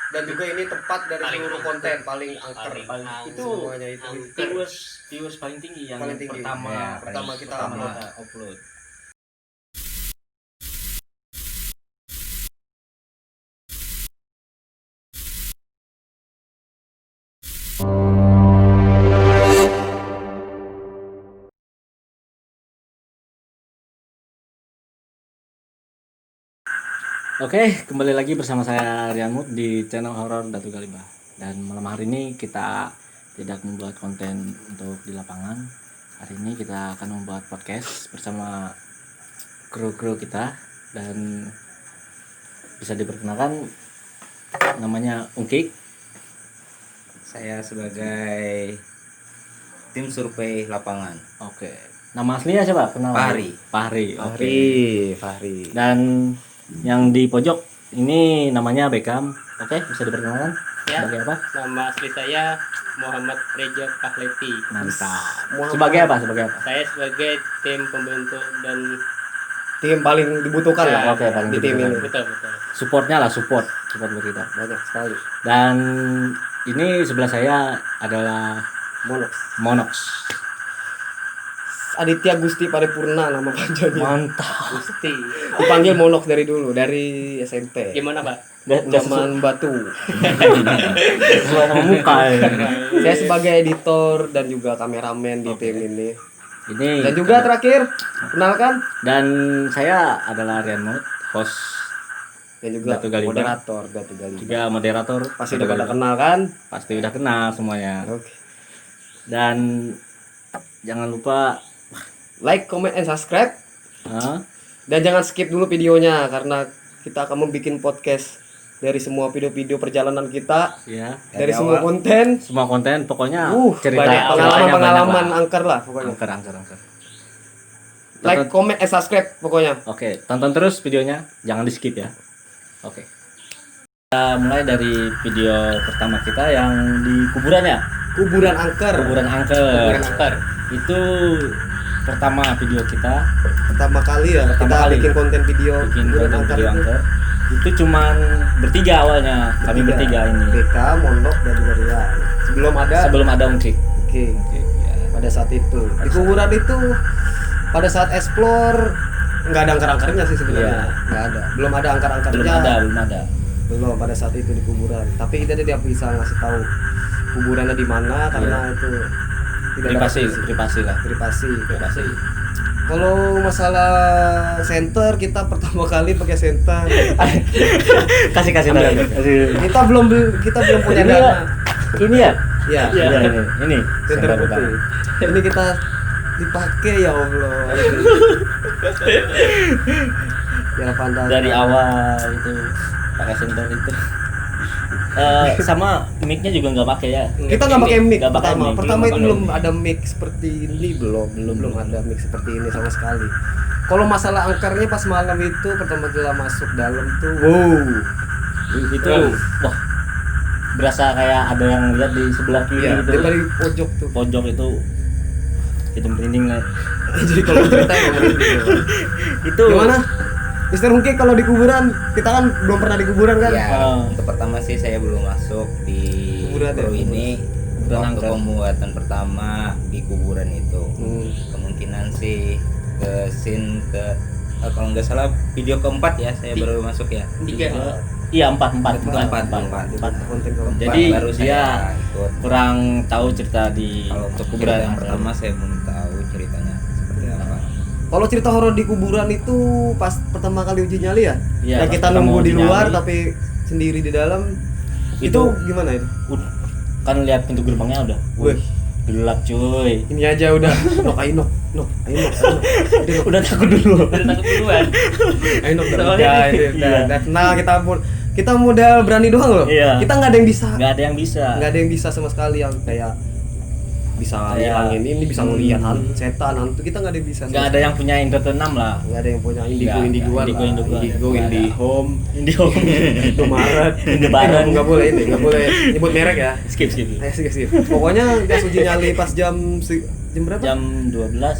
dan juga ini tepat dari Paling seluruh angker. konten paling angker Paling itu semuanya itu viewers paling tinggi yang paling tinggi. pertama Ya, pertama kita upload. Oke, kembali lagi bersama saya Rian Mut di channel horor Datu Galibah. Dan malam hari ini kita tidak membuat konten untuk di lapangan. Hari ini kita akan membuat podcast bersama kru-kru kita dan bisa diperkenalkan namanya Ungkik. Saya sebagai tim survei lapangan. Oke. Nama aslinya siapa? Kenal. Fahri. Fahri. Oke. Fahri. Dan yang di pojok ini namanya Beckham. Oke, bisa diperkenalkan? Ya. Sebagai apa? Nama asli saya Muhammad Reja Pahleti. Mantap. Muhammad. Sebagai apa? Sebagai apa? Saya sebagai tim pembentuk dan Tim paling dibutuhkan Ya, lah oke, paling di tim dibutuhkan. ini. betul. Supportnya lah, support buat kita. Banyak sekali. Dan ini sebelah saya adalah Monox. Aditya Gusti Paripurna nama panjangnya. Mantap. Gusti. Dipanggil Monox dari dulu, dari SMP. Gimana, Pak? Nggak Zaman Batu. sesuai sama muka ya. Saya sebagai editor dan juga kameramen di tim ini. Ini Dan juga terakhir, kenalkan, dan saya adalah Rian Mut, host dan juga Datu Galibah. moderator Datu Galibah. juga moderator. Pasti Datu udah pada Galibah. kenal kan? Pasti udah kenal semuanya. Oke. Dan jangan lupa Like, comment, and subscribe. Hah? Dan jangan skip dulu videonya karena kita akan membuat podcast dari semua video-video perjalanan kita, Ya, dari Dari semua awal. konten. semua konten pokoknya cerita Banyak ceritanya pengalaman-pengalaman banyak lah. angker lah pokoknya. Angker. Like, comment, and subscribe pokoknya. Oke, tonton terus videonya, jangan di skip ya. Oke. Kita mulai dari video pertama kita yang di kuburan ya, Kuburan angker. kuburan angker. Bukan angker. Itu pertama video kita, Pertama kali ya Pertama kita kali. bikin konten video bikin kuburan konten angker video itu. angker. Itu cuman bertiga awalnya, kami bertiga ini. BK, Mondok, dan juga Ria. Sebelum ada Ungkik. Oke. Ya. Pada saat itu di kuburan itu pada saat explore nggak ada angker-angkernya sih sebenarnya. Iya. Nggak ada. Belum ada angker-angkernya. Belum ada. Belum pada saat itu di kuburan. Tapi kita tidak bisa ngasih tahu kuburannya di mana karena itu tidak ada Privasi lah. privasi. Kalau masalah center kita pertama kali pakai center. Kasih Ambil. kita belum punya Ini ya? dana. Ini ya? Ya, Iya, ini. center Center putih. Ini kita dipakai ya Allah. Ya pandang. Dari awal itu pakai center itu. Sama mic-nya juga nggak pakai ya. Kita nggak pakai mic Nggak pakai pertama. mic. Pertama itu pakai belum mic. ada mic seperti ini belum ada mic seperti ini sama sekali. Kalau masalah angkarnya pas malam itu pertama kita masuk dalam tuh, Itu wah berasa kayak ada yang lihat di sebelah kiri iya, itu. dari pojok tuh. Pojok itu merinding lah. Jadi kalau cerita yang Itu gimana? Mister Hungki kalau di kuburan, kita kan belum pernah di kuburan kan? Ya, Oh. untuk pertama sih saya belum masuk di Kuburan ya? kru ini. Kuburan Waktu angker. pembuatan pertama di kuburan itu, kemungkinan sih ke scene kalau nggak salah video keempat ya saya baru masuk ya. Tiga. Iya empat. Empat. Konten keempat. Jadi baru dia saya ikut. kurang tahu cerita di Kalau untuk kuburan kuburan yang angker. pertama saya belum tahu ceritanya seperti apa. Kalau cerita horor di kuburan itu pas pertama kali uji nyali ya? Iya, Yang pas kita pertama nunggu di uji luar nyali. tapi sendiri di dalam. Itu Itu- gimana itu? Kan lihat pintu gerbangnya udah. Wih, Gelap cuy. ini aja udah. Ayo nok. Udah takut dulu. Udah takut duluan. Ayo nok. Soalnya- Nah, kita modal berani doang loh. Iya. Kita nggak ada yang bisa. Nggak ada yang bisa. Nggak ada yang bisa sama sekali yang kayak bisa Kayak- ngilangin ini, bisa ngelihat setan, hantu. Kita nggak ada yang bisa. Nggak ada yang punya indra keenam lah. Nggak ada yang punya Nggak, indigo-indiguan lah. indigo-indiguan. Indigo, Nggak ada. Indihome, Indihome. Indomaret, Indomaret. nggak boleh ini, nggak boleh nyebut merek ya. Skip. Ayo sih. Pokoknya pas uji nyali pas jam berapa? Jam 12.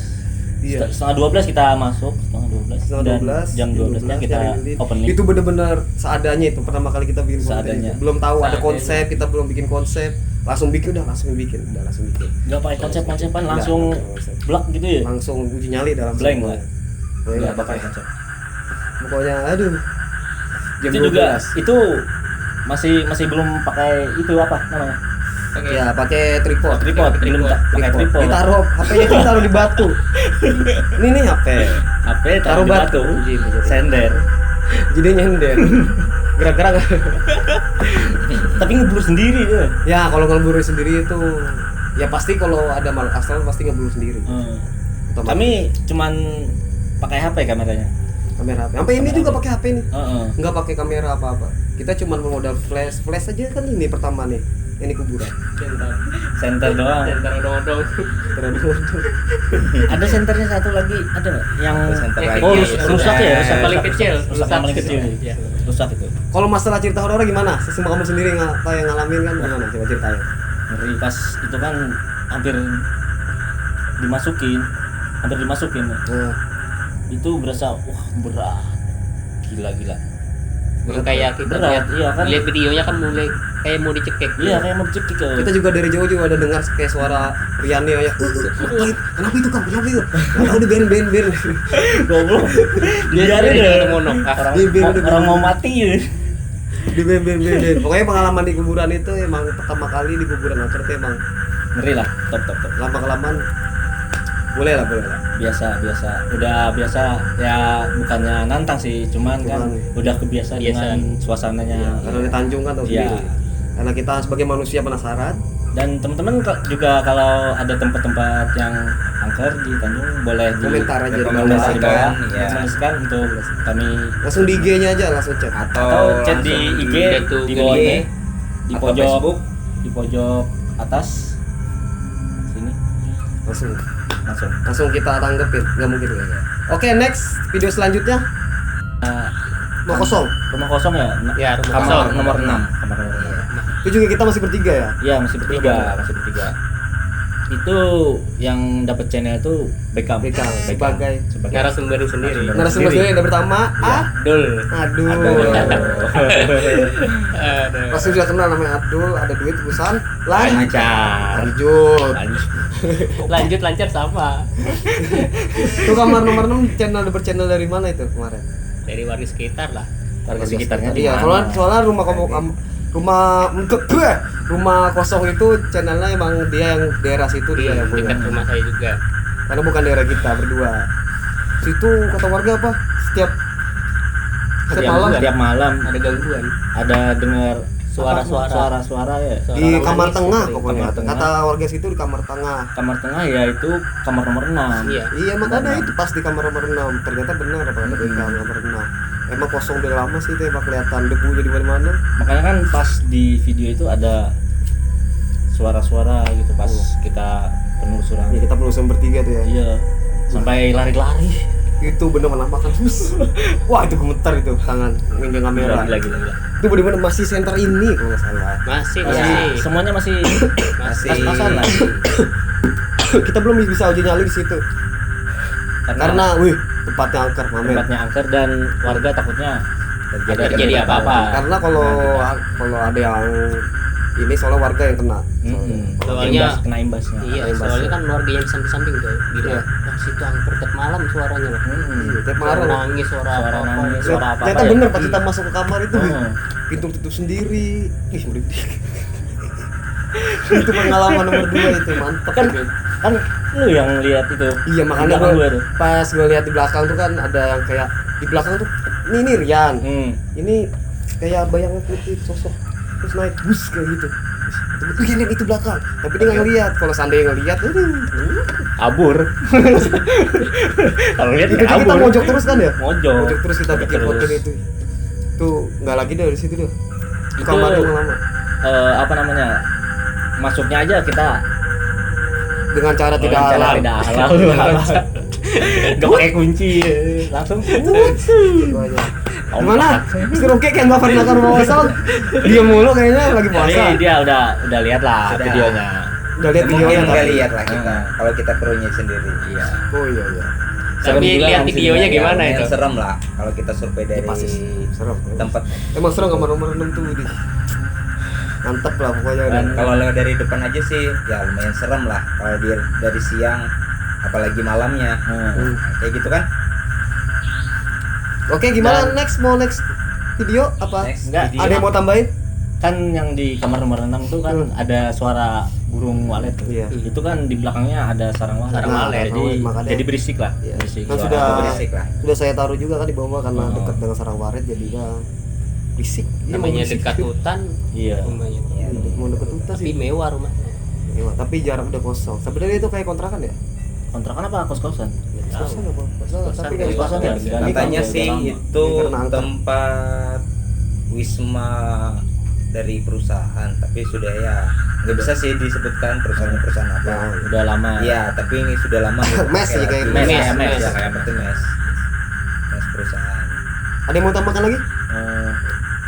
Iya. Setengah 12 kita masuk, setengah 12. Dan jam 12-nya kita opening. Itu benar-benar seadanya itu pertama kali kita bikin konten. Seadanya. Belum tahu ada Seadanya. konsep, kita belum bikin konsep. Langsung bikin. Langsung bikin. Nggak pakai konsep-konsepan, langsung Nggak pakai konsep. blak gitu ya. Langsung uji nyali dalam Blank semuanya. lah. Pokoknya Nggak nggak pakai pakai. konsep. Pokoknya aduh. Jam Itu juga 12. itu masih belum pakai itu apa namanya? Oke. Ya pakai tripod. Tripod, belum pakai tripod. Ditaruh HP-nya itu taruh di batu. Ini nih HP. HP Taruh taruh di batu. batu. Sender. Jadi nyender. Gerak-gerak. Tapi ngeblur sendiri tuh. Ya kalau ngelebur sendiri itu ya pasti kalau ada makhluk astral pasti ngeburu sendiri. Otomatis. Kami cuman pakai HP kameranya. Kamera HP. Sampai ini juga pakai HP nih. Heeh. Nggak pakai kamera apa-apa. Kita cuma modal flash aja kan ini pertama nih. Ini kuburan. Senter doang. Center dodong. Terus Ada senternya satu lagi, ada nggak? Yang Senter lagi. oh, Iya, rusak ya, rusak paling kecil. rusak yang paling kecil. Iya. Rusak itu. kalau masalah cerita horor gimana? Sesama kamu sendiri apa yang ngalamin kan gimana? Coba ceritain. Ngeri pas itu kan hampir dimasukin. Nah, Itu berasa wah berat. Gila. Kayak kita Berat, iya kan? lihat videonya kan mulai kayak mau dicekek. Iya kayak mau dicekik ke. kita juga dari jauh juga ada dengar kayak suara Riani ya. Kenapa itu Kang? Kenapa itu? Nggak tahu dibiarin. Goblok. Biarin Dia deh. ngomong. Orang mau mati ya. Dibiarin. Pokoknya pengalaman di kuburan itu emang pertama kali di kuburan Angker itu emang Ngeri lah, top. lama-kelamaan boleh lah. Biasa. Udah biasa ya, bukannya nantang sih, cuman kan udah kebiasa dengan suasananya. Karena di Tanjung kan tahu Iya. sendiri. Karena kita sebagai manusia penasaran. Dan teman-teman juga kalau ada tempat-tempat yang angker di Tanjung boleh Komentar aja di bawah. rekomendasi di bawah. Iya. Rekomendasikan untuk kami Langsung di IG-nya aja langsung chat. atau chat di IG itu di IG, bawahnya di atau pojok Facebook. di pojok atas sini Langsung kita tanggepin. Nggak mungkin ya. Oke, next video selanjutnya Nah, mau kosong. rumah kosong ya. Ya, rumah Kamar kosong. nomor 6. Kamar nomor 6. Itu juga kita masih bertiga ya. Iya, masih bertiga. Itu yang dapat channel itu Beckham. Sebagai Narasumber sendiri. narasumber sendiri yang pertama. Dul. Aduh. Aduh. Pasti sudah kenal namanya Abdul, ada duit terusan. Lancar. Lanjut. Lanjut lancar sama Itu kamar nomor 6 channel dari mana itu kemarin? dari warga sekitar lah. Warga sekitarnya di Iya, mana? soalnya rumah kosong itu channelnya emang dia yang daerah situ dia yang punya. Dekat rumah saya juga. Karena bukan daerah kita berdua. Situ kata warga apa? Setiap malam Tiap malam Ada gangguan. ada dengar Suara-suara. suara ya. Suara di orang kamar nangis tengah sering. pokoknya. Kamar tengah. Kata warga situ di kamar tengah. Kamar tengah ya itu kamar nomor 6. Iya. Iya makanya itu pas di kamar nomor 6. Ternyata benar apa kata BK kamar 6. Emang kosong udah lama sih itu emang kelihatan debu di mana-mana. Makanya kan pas di video itu ada suara-suara gitu pas kita penelusuran. Ya kita penelusuran bertiga tuh ya. Iya. Sampai lari-lari. Itu bener menampakkan wah itu gemetar itu tangan megang kamera. Gila. Itu bener-bener masih center ini kalau nggak salah. Masih. Semuanya masih Masih. pas-pasan lah. Kita belum bisa uji nyali di situ. Karena wih tempatnya angker mamen. tempatnya angker dan warga takutnya terjadi apa-apa. Karena kalau ada yang ini soalnya warga yang kena. Soalnya kena imbasnya. Iya, soalnya kan warga yang samping-samping tuh bilang, "Wah, situ angker tiap malam suaranya loh." Iya, tiap Suara malam. nangis, suara apa-apa. nangis, suara apa-apa. Ternyata ya. bener pas kita masuk ke kamar itu, wih, Oh. pintu tutup sendiri. Ih, merinding. Itu pengalaman nomor 2 itu mantap Kan itu. kan lu yang lihat itu. Iya makanya Di belakang gua, gua tuh. pas gue lihat di belakang tuh kan ada yang kayak di belakang tuh ini Rian. Ini kayak bayangan putih sosok terus naik bus kayak gitu. Begini itu belakang, tapi dia nggak ngeliat. Kalau seandainya ngeliat, Kabur. Kalau lihat itu kita mojok terus kan ya? Mojok. Mojok terus kita bikin Terus. konten itu. Tuh nggak lagi dari situ deh. Itu, Kamar yang lama. Apa namanya? Masuknya aja kita Dengan cara tidak dengan cara halal. tidak halal. Gak pakai kunci, langsung. Gimana? Si Roke kayak nggak pernah ke rumah kosong. Dia mulu kayaknya lagi puasa. Tapi dia udah lihat lah Udah. videonya. Udah lihat videonya Mungkin nggak tapi. lihat lah kita kalau kita krunya sendiri. Iya. Oh iya. Serem Tapi juga lihat kan videonya sih. gimana lumayan itu? serem lah kalau kita survei dari pasti serem. tempat. Emang serem kamar nomor 6 tuh di mantep lah pokoknya. Dan kalau lewat dari depan aja sih ya lumayan serem lah kalau dari siang apalagi malamnya. Kayak gitu kan. Oke, gimana next video apa? Next Enggak, video. Ada yang mau tambahin? Kan yang di kamar nomor 6 tuh kan ada suara burung walet tuh. Iya. Itu kan di belakangnya ada sarang walet. Sarang walet, makanya. Jadi berisik lah. Iya. Berisik. Kan Suara sudah berisik lah. sudah saya taruh juga kan di bawah karena Oh. dekat dengan sarang walet jadinya berisik. Iya, Namanya berisik. dekat hutan Iya. rumahnya. Ya, Mau deket hutan Tapi sih. mewah rumahnya. Iya, tapi jarak udah kosong. Sebenarnya itu kayak kontrakan ya? Kontrakan apa kos-kosan? Kosong apa? Kos-kosan. Tapi kayak Kos-kosan ya? kontrakan. katanya Udah sih lama. itu Ya, karena angker. tempat wisma dari perusahaan, tapi sudah ya nggak bisa sih disebutkan perusahaan apa. Ya, Udah lama. Iya, tapi ini sudah lama. Mes sih kayak mes, mes. ya, mes. Ya, kayak seperti mes perusahaan. Ada yang mau tambahkan lagi?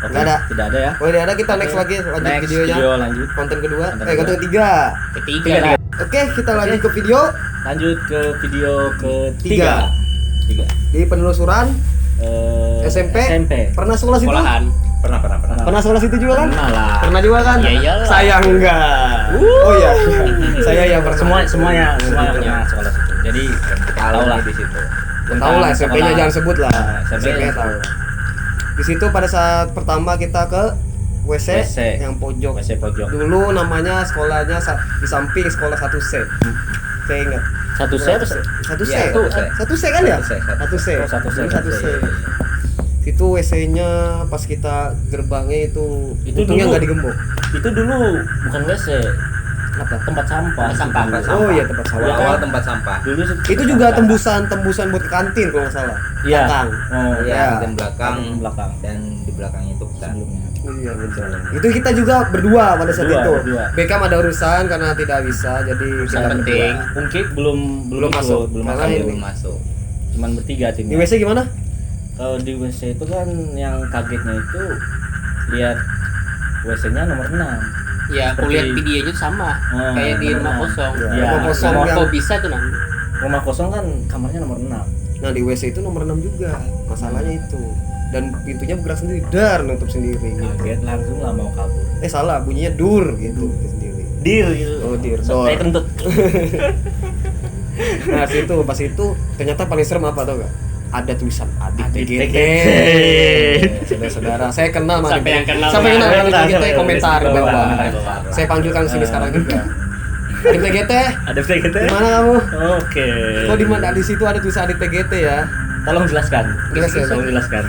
Oke, Nggak ada. Tidak ada ya. Oh, tidak ada, kita next lagi lanjut Next videonya. video lanjut. Konten kedua, Konten konten kedua. ketiga. Ketiga. Oke, kita lanjut ke video Lanjut ke video Tiga. ketiga. di penelusuran SMP. Pernah sekolah situ? Sekolahan. Pernah. Pernah sekolah situ juga kan? Pernah lah. Pernah juga kan? Ya iyalah. Saya enggak. Oh iya. Saya yang pernah. Semuanya pernah sekolah situ. Jadi Tahu lah lah di situ. Tahu lah SMP-nya sekolah. jangan sebut lah. SMP SMP-nya tahu. Di situ pada saat pertama kita ke WC, WC. yang pojok. WC pojok. Dulu namanya sekolahnya di samping sekolah 1C. Saya ingat. Satu set. Satu C. Iya, Satu C kan ya? Satu C. Satu C. Oh, Satu C. Itu WC-nya pas kita gerbangnya itu Itu untungnya dulu. nggak digembok. Itu dulu bukan WC, Apa? tempat sampah. Sampah. Oh iya, tempat sampah. Awal tempat sampah. Dulu Itu juga tembusan buat ke kantin kalau nggak salah. Iya. Belakang. Oh, Iya, Ya. dan belakang belakang dan di belakang itu kita. sebelumnya. Iya betul. Itu kita juga berdua pada saat itu. Berdua. Beckham ada urusan karena tidak bisa, jadi kita penting. berdua. Mungkin belum Belum ikut, masuk. belum Karena masuk. ini- Belum masuk. Cuman bertiga Di timnya. WC gimana? Kalau di WC itu kan yang kagetnya itu lihat WC-nya nomor 6. Ya, aku Seperti- lihat videonya tuh sama. Kayak di rumah kosong. Iya. Rumah kosong Kok yang bisa tuh nang? Rumah kosong kan kamarnya nomor 6. nah di WC itu nomor 6 juga. Masalahnya itu. Dan pintunya bergerak sendiri, dar nutup sendiri. Kaget langsung lah mau kabur. Salah, bunyinya dur gitu sendiri. Dir gitu. Oh, dir. Sampai Dor. kentut. Nah, situ pas itu ternyata paling serem apa tau gak? Ada tulisan Adik Adik TGT. TGT. Saudara-saudara, saya kenal sama Sampai yang kenal. Sampai kenal Sampai Adik kenal. TGT komentar di bawah. Komentar di bawah. Saya panggilkan sini sekarang juga. Adik TGT, Ada TGT. di mana kamu? Oke. Kok di mana di situ ada tulisan Adik TGT ya? Tolong jelaskan. Jelas ya, Tolong jelaskan.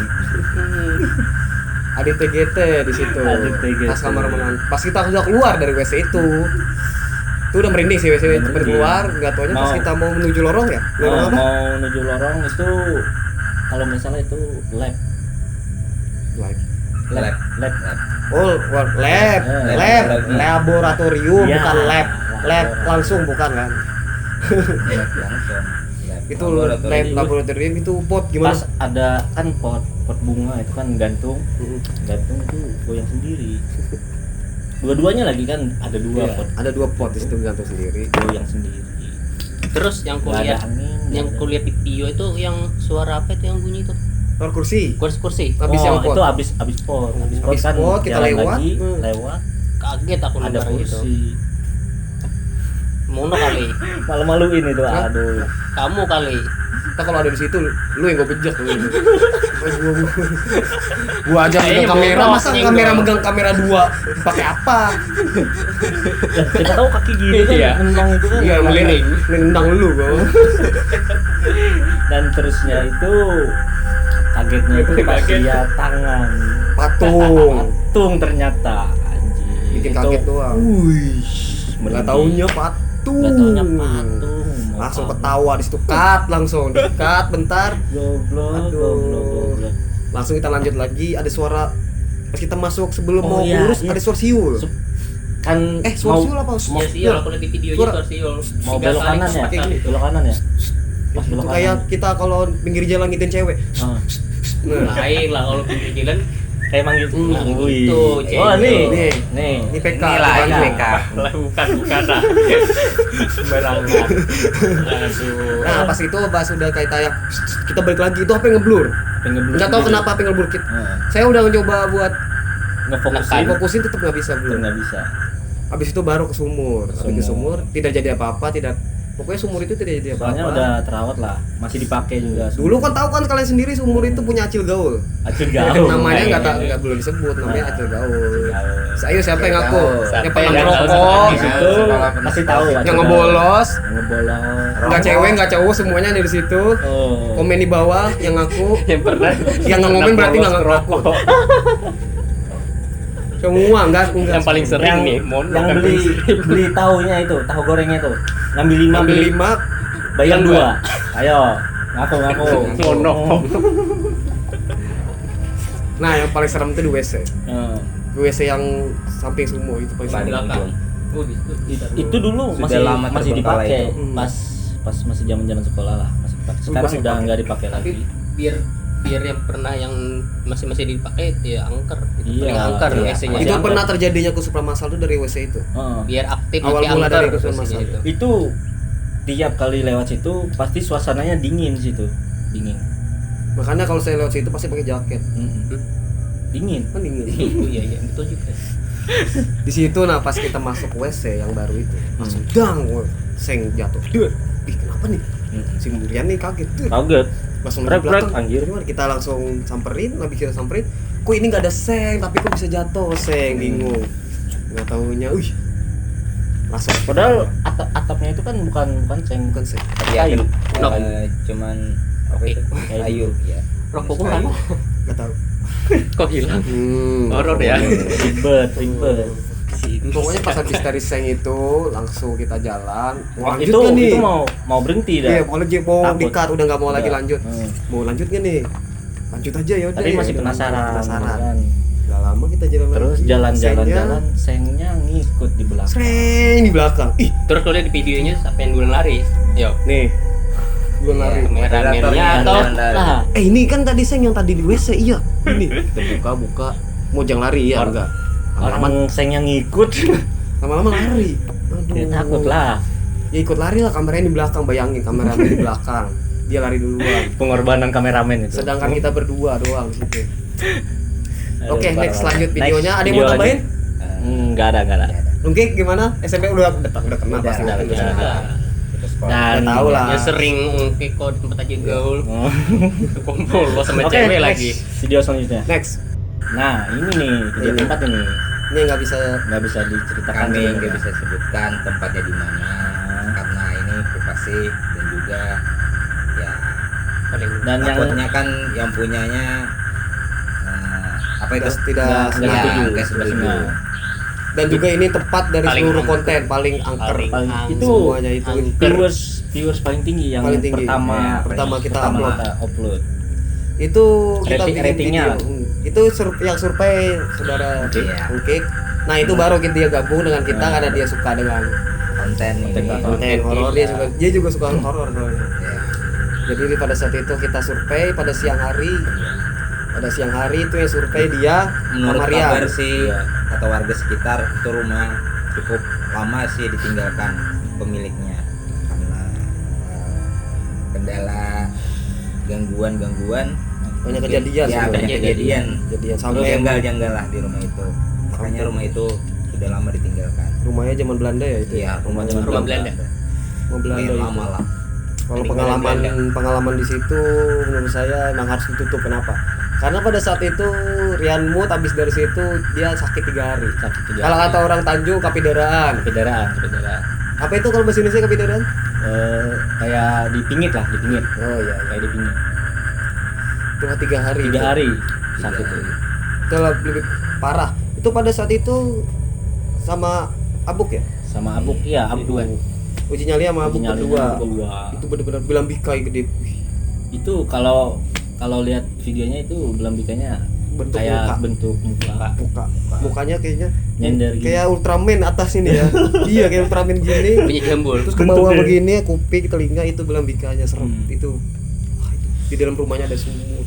Adik TGT di situ. Adik TGT. Pas kamar menang. Pas kita sudah keluar dari WC itu. Itu udah merinding sih WC itu merinding. keluar, enggak taunya pas Mau- kita mau menuju lorong ya. Lorong Mau, apa? mau menuju lorong itu kalau misalnya itu lab. Lab. Lab. Lab. Oh, lab, Lab. laboratorium Ya, bukan lab. Lab langsung bukan kan? Lab langsung. Lab. Itu laboratorium itu pot gimana? Pas ada kan pot bunga itu kan gantung itu goyang sendiri. Dua-duanya lagi kan ada dua Iya, pot ada 2 pot di situ gantung sendiri. goyang sendiri. Terus yang Nggak ada kulihat angin. yang nggak ada- kulihat di video itu yang suara apa itu yang bunyi itu? Lor kursi. Kursi. Habis Oh, yang pot. itu habis pot. Habis pot, kita jalan lewat. lagi, Hmm. lewat Kaget aku ada dengar gitu. kursi. Mono kali. Malu-maluin itu, Hah? aduh. Kamu kali. Kita kalau ada di situ, lu yang gue bejek lu. Gua aja Kayaknya megang kamera, bodoh, masa nyenggol. kamera megang kamera 2 pakai apa? Kita tahu kaki gini Iya. kan nendang itu kan. Iya, melirik, nendang lu gua. Dan terusnya itu kagetnya itu pas Kaget. lihat tangan Patung. ternyata anjing. Bikin Itu, kaget doang. Wih, Nggak taunya patung. Nggak taunya patung. Mau Langsung kabur. ketawa di situ, cut langsung, di-cut bentar. Goblok, Aduh. goblok. Langsung kita lanjut lagi, ada suara pas kita masuk sebelum Oh, mau iya, lurus iya. ada suara siul. Kan Suara mau siul apa? Ya siul, aku lihat di videonya Suara- suara siul. mau 3 belok kali, kanan ya? 4 kali. Belok kanan ya? Pas Itu belok kayak kanan. kita kalau pinggir jalan ngikutin cewek. Ah. Nah, Lain lah kalau pinggir jalan kayak manggil Wih. gitu, Oh nih Nih. nih Ini PK Inilah Bantu. PK. bukan sembarangan. Aduh. Nah pas itu pas udah kayak tayang kita balik lagi itu apa yang ngeblur. pengen Nggak tahu kenapa apa yang ngeblur kita. Heeh. Saya udah mencoba buat ngefokusin fokusin tetap nggak bisa itu blur. nggak bisa. Habis itu baru ke sumur. Habis ke sumur tidak jadi apa-apa, tidak pokoknya sumur itu tidak jadi apa-apa. Soalnya udah terawat lah, masih dipakai juga. Dulu kan tahu kan kalian sendiri sumur itu punya acil gaul. acil gaul. Namanya Kayak nggak belum disebut, namanya acil gaul. gaul. Ayo siapa yang ngaku? Siapa Yang pernah yang ngerokok, ngaku? Di situ masih tahu ya. yang ngebolos, ngebolos. nggak cewek nggak cowok semuanya ada di situ. Oh. Komen di bawah yang ngaku, Yang pernah yang nggak ngomen berarti nggak ngaku. Semua enggak. yang paling sering yang, nih, yang beli tahunya itu, tahu gorengnya itu. Ngambil 5 Ambil beli 5 bayar yang 2. Ayo, ngaku. Ngono. Nah, yang paling serem itu di WC. Heeh. Di WC yang samping sumur itu paling serem. Paling ujung. Oh gitu. Itu dulu Sudah lama masih terbengkalai dipakai itu. pas masih zaman sekolah lah, masih dipakai. Sekarang Masih udah dipakai. nggak dipakai Tapi lagi. biar yang pernah yang masih dipakai ya angker. Itu Iya, paling angker iya. WC-nya. Itu Masih pernah terjadinya kesusahan masal itu dari WC itu. Heeh. Biar aktif Awal nanti mula angker dari kesusahan WC-nya masal. itu. Itu tiap kali lewat situ pasti suasananya dingin situ, dingin. Makanya kalau saya lewat situ pasti pakai jaket. Dingin. Kan dingin. Oh iya betul juga. Di situ nah pas kita masuk WC yang baru itu, langsung dang, seng jatuh. Duh, ih kenapa nih? Si Murian nih kaget. Duh. Kaget. Langsung Prek, di belakang. prek, anjir. Gimana? Kita langsung samperin, habis kita samperin, kok ini nggak ada seng, tapi kok bisa jatuh seng, bingung. Nggak tahunya, langsung. Padahal atapnya itu kan bukan seng, Bukan seng. Tapi kayu. cuman apa itu? Kayu ya. Rokokku mana? Nggak tahu. Kok hilang? Horor ya. Ribet. Pokoknya pas habis dari seng itu langsung kita jalan. Mau lanjut Itu nggak nih? itu mau berhenti dah. Iya, mau Takut. di-cut, udah nggak mau lagi Udah. lanjut. Mau lanjut nggak nih? Lanjut aja ya udah. Tapi ya. masih Udah, penasaran. Penasaran. Udah lama kita jalan Terus lagi. jalan-jalan sengnya ngikut di belakang. Seng di belakang. Ih, Terus kalau lihat di videonya siapa yang duluan lari? Yo. nih. Belum lari. Kameramennya atau Nah, Ini kan tadi seng yang tadi di WC, iya. Ini kita buka. Mau jangan lari ya, enggak. Lama-lama orang sengnya ngikut. lari. Aduh. Ya takut lah. Ya ikut lari lah, kameranya di belakang, bayangin kameramen di belakang. Dia lari duluan. Pengorbanan kameramen itu. Sedangkan kita berdua doang di situ. Aduh, Oke, parah. next lanjut Next videonya. Ada yang video mau tambahin? lagi. Enggak ada. Mungkin gimana? SMP udah kenal pasti. Udah. Udah Dan tahu lah. yang sering keko di tempat aja gaul. Oh. Kumpul lo sama Oke, cewek next. lagi. Video selanjutnya. Next. Nah, ini nih video Ini. tempat ini. Ini nggak bisa Nggak bisa diceritakan Kami sebenarnya. nggak bisa sebutkan tempatnya di mana karena ini privasi dan juga ya Paling Dan yang takutnya kan yang punyanya apa itu Tidak nggak setuju. nggak setuju. Nah, dan juga ini tepat dari Paling seluruh angker. konten paling angker. Paling itu semuanya itu viewers paling tinggi yang Paling tinggi. pertama Ya, pertama kita upload. upload. Itu kita bikin Ratingnya. video. Itu yang survei saudara Iya. Ungkik. Nah, itu baru dia gabung dengan kita karena dia suka dengan Konten ini. konten horor, dia juga suka horor soalnya. Ya. Jadi pada saat itu kita survei pada siang hari. Pada siang hari itu yang survei dia Menurut sama Rian. kabar sih atau warga sekitar itu rumah cukup lama sih ditinggalkan pemiliknya karena kendala gangguan Banyak mungkin. kejadian Ya, sebenarnya. banyak kejadian Kejadian Terus sampai janggal lah di rumah itu, makanya rumah itu sudah lama ditinggalkan. rumahnya zaman Belanda ya itu. Iya, rumah zaman Rumah Belanda. Rumah Belanda Lumayan itu. lama lah. Kalau Peninggalan pengalaman di situ menurut saya emang harus ditutup. Kenapa? Karena pada saat itu Rian Mood habis dari situ dia sakit 3 hari. Kalau kata orang Tanjung kapidaraan. Kendaraan. Apa itu kalau bahasa Indonesia kapidaraan? Kayak dipingit lah, dipingit. Oh iya, Kayak dipingit. cuma 3 hari. 3 hari sakit itu. Itu lebih parah. Itu pada saat itu sama Abuk ya? Sama Abuk, iya Abuk. Uji nyali sama Abuk Uji nyalinya berdua. berdua. Itu benar-benar bilang bikai gede. Wih, Itu kalau lihat videonya itu belum bikanya bentuk kayak muka. bentuk muka. Mukanya kayaknya Nyender gitu. kayak Ultraman atas ini ya. Iya, kayak Ultraman gini. Punya jambul. Terus ke bawah Bentuknya. begini kuping telinga itu belang bikanya serem. Itu wah, itu di dalam rumahnya ada sumur.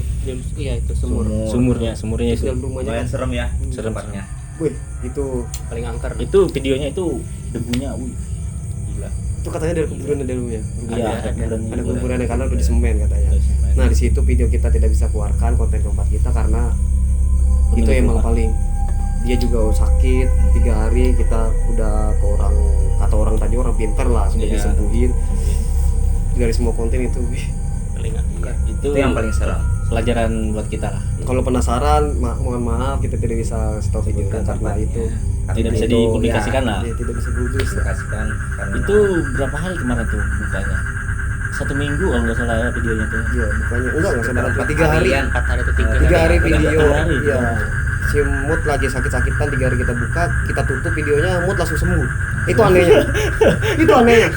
Iya itu sumur. Sumurnya Di itu. dalam rumahnya Lumayan serem ya. Serem. Tempatnya. wih itu Paling angker. Itu videonya itu debunya, gila. katanya dari kuburan ada rumahnya. Iya, Ada kuburannya karena udah disemen katanya. Nah di situ video kita tidak bisa keluarkan konten keempat kita karena itu emang paling dia juga sakit 3 hari, kita udah ke orang, kata orang tadi orang pintar lah sudah Iya. disembuhin. Dari semua konten itu Paling angker. itu Itu yang paling serem. pelajaran buat kita lah. kalau penasaran mohon maaf kita tidak bisa stop videonya karena itu Tidak bisa itu, dipublikasikan lah. ya, tidak bisa publis lah. Kasihkan karena Itu berapa hari kemarin tuh bukanya? 1 minggu kalau nggak salah ya videonya tuh. Iya bukannya enggak saudara 3 hari 4 hari atau 3 3 hari video Tiga hari. iya si Mood lagi sakit-sakitan 3 hari kita buka, kita tutup videonya, Mood langsung sembuh. Itu anehnya. Itu anehnya.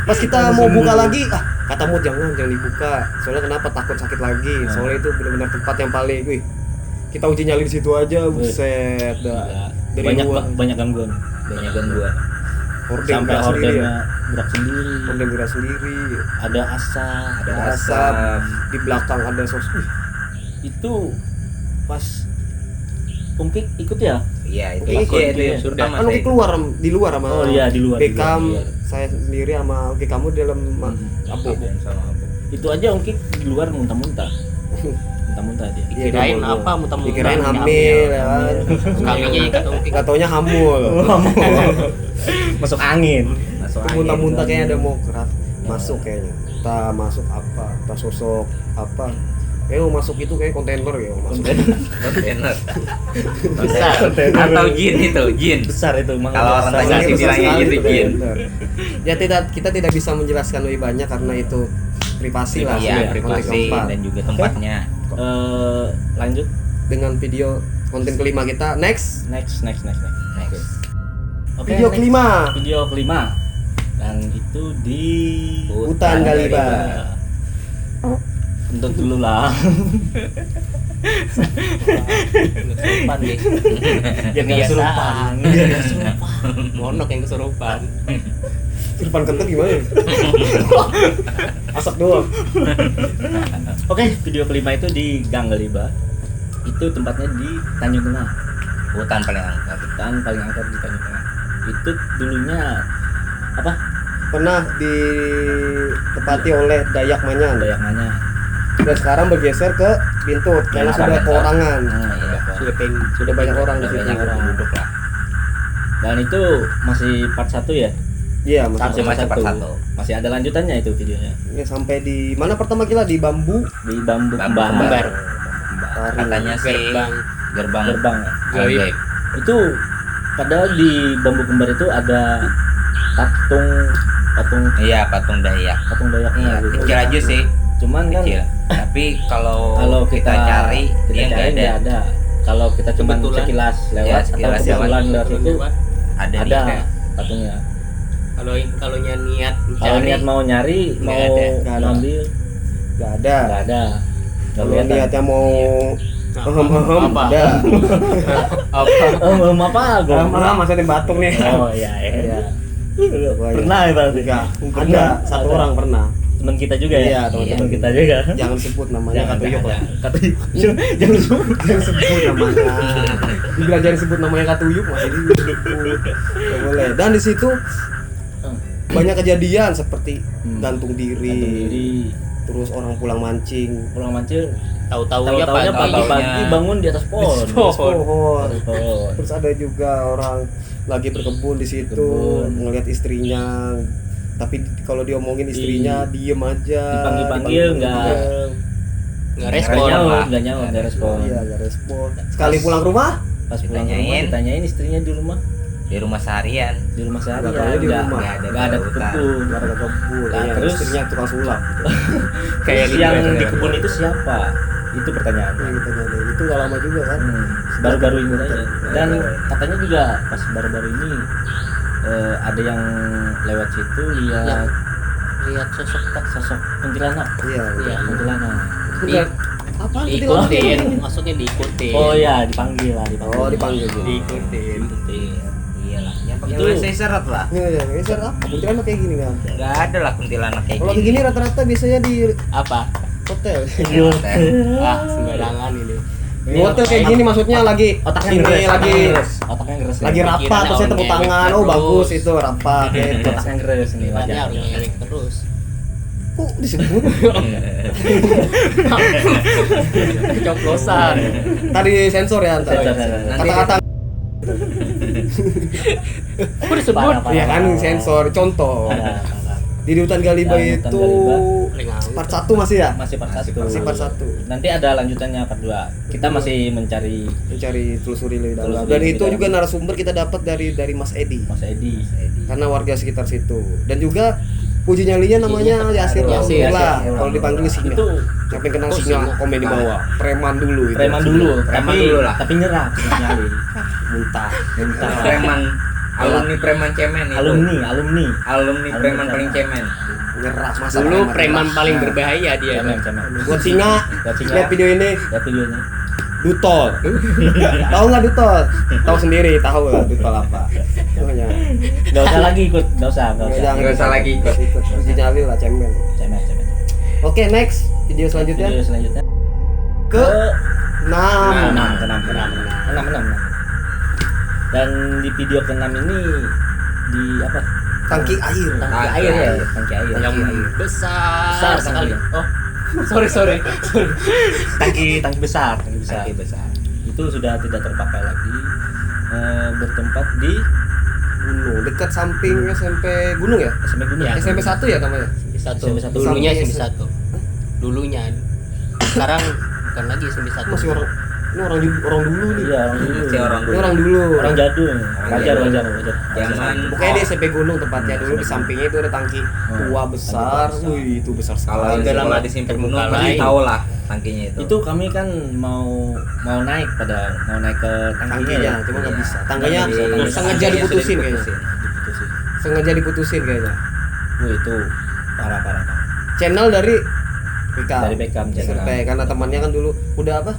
Pas kita mau buka lagi, kata Mood jangan dibuka. Soalnya kenapa? Takut sakit lagi. Soalnya itu benar-benar tempat yang paling, kita uji nyali di situ aja, buset dah. Dari Banyak luar. banyak gangguan. banyak gangguan. Hordeng Sampai gerak sendiri ya. ordernya gerak sendiri. Hordeng gerak sendiri. Ada asap. Ada Asap. asap. Di belakang ada sosok. Itu pas Kik ikut ya? Iya, itu Ikut, iya, itu iya. surga Mas. Anu keluar di luar sama Oh iya, di luar. Beckham, Di luar. saya sendiri sama kamu di dalam apa? Dan sama apa? Itu aja Kik di luar muntah-muntah. Muntah-muntah dia. Iya, Kirain dia apa muntah-muntah. Dikirain hamil ya kan. Kakinya ikat ungkik. Gak taunya hamul. Masuk angin. Masuk angin. Muntah-muntah kayaknya ada mau keras masuk kayaknya. Tak masuk apa? Tak sosok apa? Mau masuk itu kayak kontainer ya, masuk. Kontainer. Besar. Atau jin itu, jin. Besar itu Kalau orang tanya sih Besar bilangnya sekali gitu, itu jin. kontainer. Ya kita tidak bisa menjelaskan lebih banyak karena itu privasi lah. Iya, konten privasi keempat. dan juga tempatnya. Lanjut Dengan video konten kelima kita next. next. Next. Oke, Video next. kelima. Video kelima. Dan itu di Hutan Galiba. Untuk dulu lah. Kesurupan deh. Biar nggak kesurupan. Biar nggak kesurupan. Monok yang kesurupan. Depan kentut gimana ya? Asap doang. Oke, video kelima itu di Gang Galiba. Itu tempatnya di Tanjung Tengah. Hutan paling angker. Hutan paling angker di Tanjung Tengah. Itu dulunya apa? Pernah ditempati oleh Dayak Manyan. Dayak Manya. Dan sekarang bergeser ke Bintut karena sudah Bintut. keurangan. Iya. Sudah banyak orang di Udah situ. banyak orang duduk lah. Dan itu masih part 1 ya? Iya, Masih masih part 1. Masih ada lanjutannya itu videonya. ya, sampai di mana pertama kita di Bambu. Di Bambu Kembar. Kembar. Katanya sih Gerbang. Gerbang. gaib. Itu padahal di Bambu Kembar itu ada patung Iya, patung Dayak. Dayaknya gitu. Kecil aja sih, Cuman kan kecil. Tapi kalau kita cari dia nggak ada. nggak ada. Kalau kita cuma Kebetulan. sekilas Ya, lewat atau sekilas kebetulan lewat itu Ada ada nih. patungnya. Kalau niat Kalau mencari niat mau nyari, nggak mau ada. Nggak ada. ngambil, Gak ada. nggak ada. Nggak Kalau kelihatan. niatnya mau Apa? ada. Apa? Gua Malah maksudnya batung nih. Oh iya. Iya. Pernah ya berarti? Enggak, ada satu orang pernah. Teman kita juga ya? Iya, teman kita juga. Jangan sebut namanya Katuyuk lah. Katuyuk. Jangan sebut. Jangan sebut namanya. Dibilang jangan sebut namanya Katuyuk masih disebut. Nggak boleh. Dan di situ banyak kejadian seperti gantung diri, terus orang pulang mancing, Pulang mancing, tahu-tahunya tahu-taunya pagi. pagi bangun di atas pohon. di pohon. Di atas pohon. Terus ada juga orang lagi berkebun di situ, Kebun. ngelihat istrinya. Tapi kalau diomongin istrinya diem aja. Dipanggil-panggil nggak Nggak Respon. respon. nggak nyaut, nggak respon. Iya, nggak respon. Sekali pulang rumah, Pas pulang ke rumah Ditanyain. ditanyain istrinya di rumah seharian. di rumah sehari Nggak taunya di rumah. nggak ada Hutan. kebun. nggak ada kebun. Nah, Iya, terus istrinya tukang sulap. Kayak gitu yang ya, di kebun itu siapa? Itu pertanyaannya. Nah, gitu, gitu. Itu nggak lama juga kan? Baru-baru ini aja. Dan katanya juga pas baru-baru ini ada yang lewat situ lihat Lihat sosok kuntilanak. Iya. Iya. Kuntilanak. Kuntilanak. Apaan kuntilanak? diikutin, maksudnya diikutin. Oh iya, dipanggil lah, dipanggil. Oh, dipanggil. Diikutin. Iyalah, ya pakai Itu- bahasa isyarat lah. Iya, iya. Geser apa? Kuntilanak kayak gini kan? Enggak ada lah kuntilanak kayak Kalau gini. kayak gini rata-rata biasanya di Apa? hotel. Ah, sembarangan ini. Di hotel kayak gini maksudnya lagi Otaknya ini ngeres, otaknya ngeres. lagi rapat terus saya tepuk tangan. Oh bagus itu rapat gitu. Otaknya ngeres nih Makanya wajar. harus ngelek terus. Kok disebut? Kecoplosan. Tadi sensor ya ntar. Sensor. Kata-kata Kok disebut? Parah. ya kan sensor contoh. Parah. Di Hutan Galiba Dan Hutan itu Galiba. part 1 masih ya? Masih part 1. Masih part 1. Nanti ada lanjutannya part 2. Kita masih mencari Mencari telusuri lebih dalam. Telusuri Dan lebih itu dalam. juga narasumber kita dapat dari Mas Edi. Mas Edi. Karena warga sekitar situ. Dan juga puji nyalinya namanya Yasir Yasir. lah. Yasir. Kalau dipanggil Singa. Itu Siapa yang kenal Oh, Singa Singa. komen di bawah. Preman dulu itu. preman dulu, Preman tapi dulu lah. tapi nyerah nyali. Muntah. Preman alumni preman cemen itu. Alumni preman paling cemen. Nyerah masa Dulu preman nyerah. paling berbahaya dia. Cemen. Buat Singa, Buat Singa. lihat video ini. Ya videonya. Dutol. Tahu nggak Dutol? Tahu sendiri, tahu lah Dutol apa. Namanya. Enggak usah lagi ikut, enggak usah. Nggak usah lagi ikut. Puji nyali lah cemen. Cemen. Oke, next video selanjutnya Video selanjutnya ke 6. enam. Dan di video ke-6 ini di apa? Tangki air. Tangki air ya, tangki air. Yang besar sekali. tangki. Oh, sorry. Tangki besar. Tangki besar. Itu sudah tidak terpakai lagi. Bertempat di Gunung, dekat samping SMP Gunung ya? SMP Gunung. Ya. SMP 1 ya namanya? SMP 1. SMP 1. Dulunya Samping SMP 1. Dulunya. Sekarang bukan lagi SMP 1. Masih orang dulu nih. Iya, orang dulu. Masih orang Ini dulu. orang dulu. Orang jadul. Wajar. Jangan Pokoknya di SMP Gunung tempatnya dulu di sampingnya itu ada tangki tua besar. besar. Wih, itu besar kalau sekali. Udah lama sekolah di simpul gunung terbuka pasti lain. tahu lah tangkinya itu. Itu kami kan mau naik ke tangkinya Tangkinya, ya. cuma nggak Iya. bisa. Tangganya Nggak bisa, tangganya. sengaja diputusin kayaknya. Diputusin. Sengaja diputusin kayaknya. Itu parah. Channel dari Beckham. Dari Beckham channel. Survei, karena temannya kan dulu udah apa?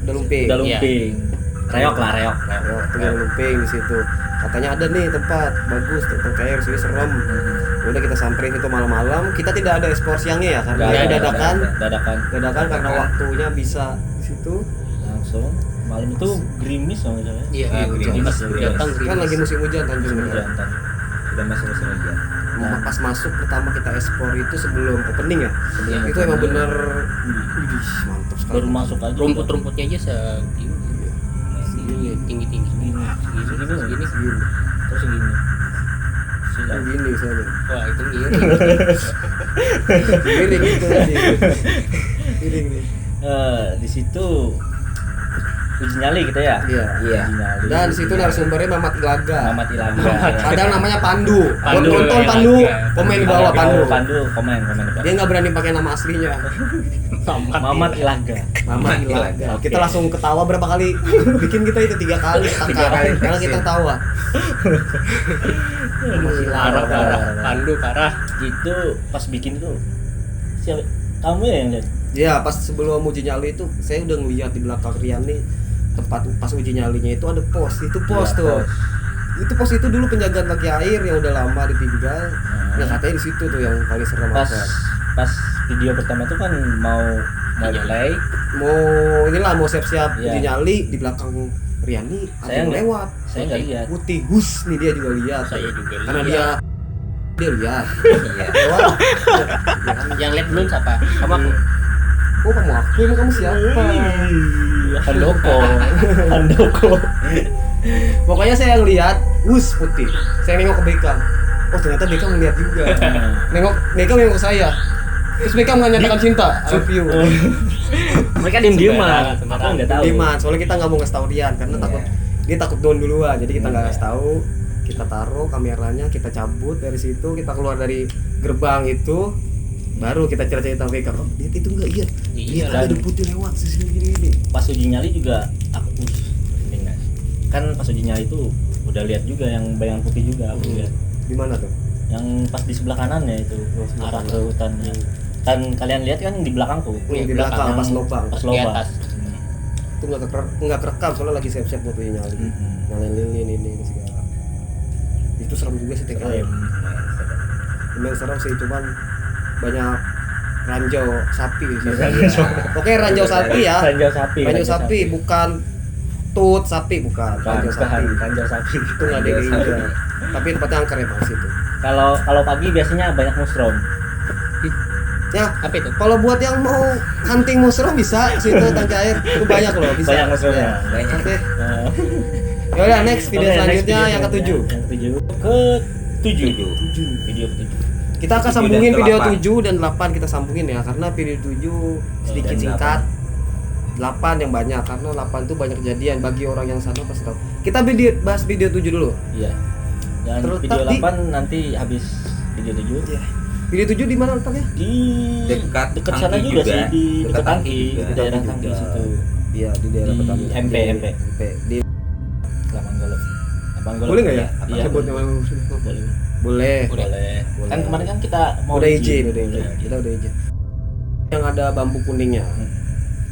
Udah lumping. Udah lumping. Reok. Ya, udah lumping di situ. Katanya ada nih tempat bagus, tempat kayak sini serem. Udah kita samperin itu malam-malam. Kita tidak ada ekspor siangnya ya karena Nggak ada, dadakan. Dadakan. Dadakan karena waktunya bisa di situ. Langsung malam itu gerimis kalau nggak salah. Iya, Gerimis. datang Kan lagi musim hujan Tanjung Hujan, ya. Tan. Udah masuk musim hujan. Pas masuk pertama kita ekspor itu sebelum opening ya. Sebelum Itu emang bener widih, mantap sekali. baru masuk aja. rumput-rumputnya aja tinggi. Segini. Terus segini. Sudah. Gini saya. Wah, itu ngiri. Miring gitu tadi. Miring nih. Di situ uji nyali kita ya. Iya. Iya. Uji nyali. Dan di situ narasumbernya Mamat Ilaga. Mamat Ilaga. Ada namanya Pandu. Buat Pandu, nonton ya, Pandu, ya. komen di bawah Pandu. Komen di bawah. Dia nggak berani pakai nama aslinya. Mamat Ilaga. Mamat Ilaga. Kita langsung ketawa berapa kali? Bikin kita itu 3 kali. 3 kali. Karena kita tawa. Parah. Pandu parah. Itu pas bikin itu siapa? Kamu ya yang lihat? Ya pas sebelum uji nyali itu saya udah ngeliat di belakang Rian nih tempat pas uji nyalinya itu ada pos. Itu pos Iya, tuh. pos. Itu pos itu dulu penjagaan tangki air yang udah lama ditinggal. Ya katanya di situ tuh yang paling serem Pas apa. pas video pertama itu kan mau play. Mau siap-siap Iya. uji nyali di belakang Rian nih ada Saya yang nggak- lewat. Saya nggak lihat. Putih Gus nih dia juga lihat. Saya juga Karena lihat. dia lihat. Iya. Lewat. Yang lihat belum siapa? Kamu aku. Oh kamu aku emang kamu siapa? Handoko. Pokoknya saya ngeliat Gus putih. Saya nengok ke Beckham. Oh ternyata Beckham ngeliat juga. Nengok nengok ke saya. Terus Beckham nggak nyatakan cinta. I love you. Mereka diem-dieman. Sembarangan. Aku nggak tahu. Diman, soalnya kita nggak mau ngasih tahu Rian karena takut dia takut down duluan. Jadi kita nggak kasih tahu. Kita taruh kameranya, kita cabut dari situ, kita keluar dari gerbang itu, baru kita cerita Beckham. Oh, lihat itu nggak iya? Iya, Iya, ada putih lewat sini gini. Pas uji nyali juga aku dengar. Kan pas uji nyali itu udah lihat juga yang bayangan putih juga aku lihat. Di mana tuh? Yang pas di sebelah kanannya itu arah ke hutannya. Kan kalian lihat kan di belakangku. Di belakang pas lobang. Pas Di lobang. atas. Itu nggak kerekam soalnya lagi siap-siap buat uji nyali. Nyalain lilin ini segala. Itu serem juga sih TKM. Keren. Memang serem sih, cuman banyak ranjau sapi sih. Ranjau. Oke, ranjau sapi ya. Ranjau sapi. Bukan tut sapi, bukan. Ranjau sapi. Ranjau sapi. Itu nggak ada Ranjau gereja. sapi. Tapi tempatnya angker ya Mas itu. Kalau pagi biasanya banyak mushroom. Ya, Apa itu? kalau buat yang mau hunting mushroom bisa situ tangki air itu banyak loh, bisa. Banyak mushroomnya. Ya. Banyak. Oke. Nah, Ya udah next video oke, next selanjutnya video yang ketujuh. Yang ketujuh. Video ketujuh. Kita akan 7 sambungin dan video 8. 7 dan 8 kita sambungin ya karena video 7 sedikit dan singkat. 8 yang banyak karena 8 tuh banyak kejadian bagi orang yang sana pasti tahu. Kita bahas video 7 dulu. Iya. Dan Terletak video di- 8 nanti habis video 7. Iya. Video 7 di mana letaknya? Di Dekat dekat sana Tangki juga juga. sih di Dekat dekat Tangki Tangki, juga. di daerah Tangki Tangki juga. situ. Iya, di daerah Di Petani. MP. Di Lapangan golf. Lapangan golf. boleh nggak ya? Iya. Sebut Boleh. nama Boleh. Boleh. Boleh. Kan kemarin kan kita mau Udah izin. Udah. Kita udah izin. Yang ada bambu kuningnya.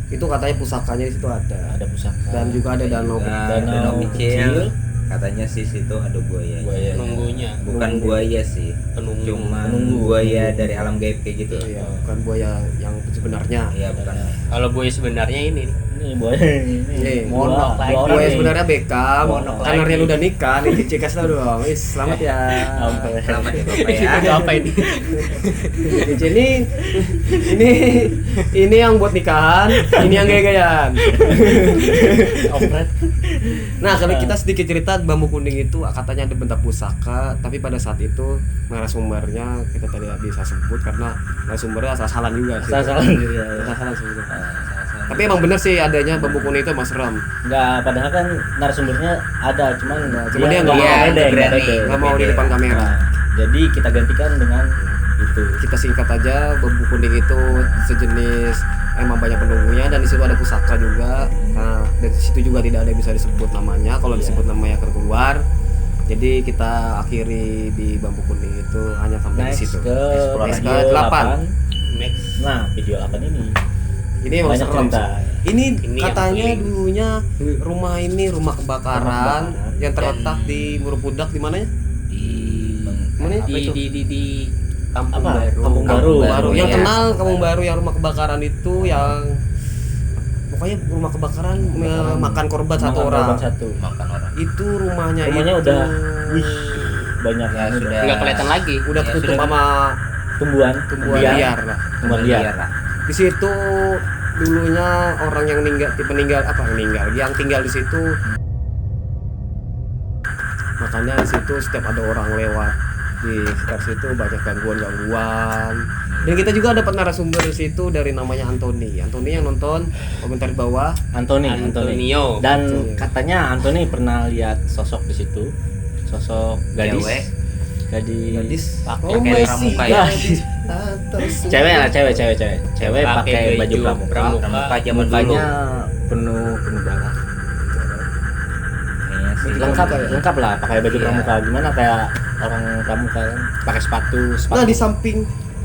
Itu katanya pusakanya di situ ada. Ada pusaka. Dan juga ada danau. Danau kecil. Katanya sih situ ada buaya. Buaya. Penunggunya, Bukan buaya sih. penunggu. Cuma Penunggu. buaya dari alam gaib kayak gitu. Iya, bukan buaya yang sebenarnya. Iya, bukan. Kalau buaya sebenarnya ini nih. Ini buaya ini. Nih, monok lagi. Dua orang Buaya nih. sebenarnya Beckham, Monok karena lagi. Rian udah nikah, nih Cikas lah dong. Selamat ya. Sampai. Selamat ya Bapak ya. Itu apa ini? Cici ini yang buat nikahan, ini yang gaya-gayaan. Opret. Nah, kalau kita sedikit cerita bambu kuning itu katanya ada benda pusaka, tapi pada saat itu narasumbernya kita tidak bisa sebut karena narasumbernya asal-asalan juga sih. Salah-salah juga. Asal-asalan sebetulnya. Tapi emang bener sih adanya bambu kuning itu emang serem. Enggak, padahal kan narasumbernya ada, cuman cuma dia nggak mau mau pede, berani. nggak pede. Nggak mau di depan kamera. Nah, jadi kita gantikan dengan itu. Kita singkat aja, bambu kuning itu sejenis emang banyak penunggunya dan di situ ada pusaka juga. Nah, dari situ juga tidak ada yang bisa disebut namanya. Kalau Iya. disebut namanya akan keluar. Jadi kita akhiri di bambu kuning itu hanya sampai di Next situ. ke Next video ke 8. 8. Next. Nah, video 8 ini Ini emang banyak serem. cerita. Ini Ini katanya yang dulunya rumah ini rumah kebakaran kebakaran. yang terletak di Murupudak di mana ya? Di Mana ya? Di di Kampung Apa? Baru. Kampung Baru. Baru. Yang Iya. kenal Kampung Baru yang rumah kebakaran itu yang pokoknya rumah kebakaran makan korban satu Makan orang. korban satu. makan orang. Itu rumahnya Rumahnya itu udah wih, banyak Ya, anu sudah. dah. Enggak kelihatan lagi. udah Ya, ketutup sudah. sama tumbuhan tumbuhan liar lah. tumbuhan liar. lah. Di situ dulunya orang yang meninggal yang tinggal di situ. Makanya di situ setiap ada orang lewat di sekitar situ banyak gangguan. Dan kita juga dapat narasumber di situ dari namanya Anthony yang nonton komentar di bawah. Antonio. Dan Antonio. katanya Anthony pernah lihat sosok di situ. Sosok gadis. Cewek. Gadis Pakai oh kayak my pramuka God. ya. Cewek lah, cewek. Cewek pakai baju pramuka. Pramuka zaman dulu. Mukanya penuh darah. Kayaknya sih. Lengkap lah pakai baju Iya. pramuka. Gimana kayak orang pramuka kan pakai sepatu. Nah,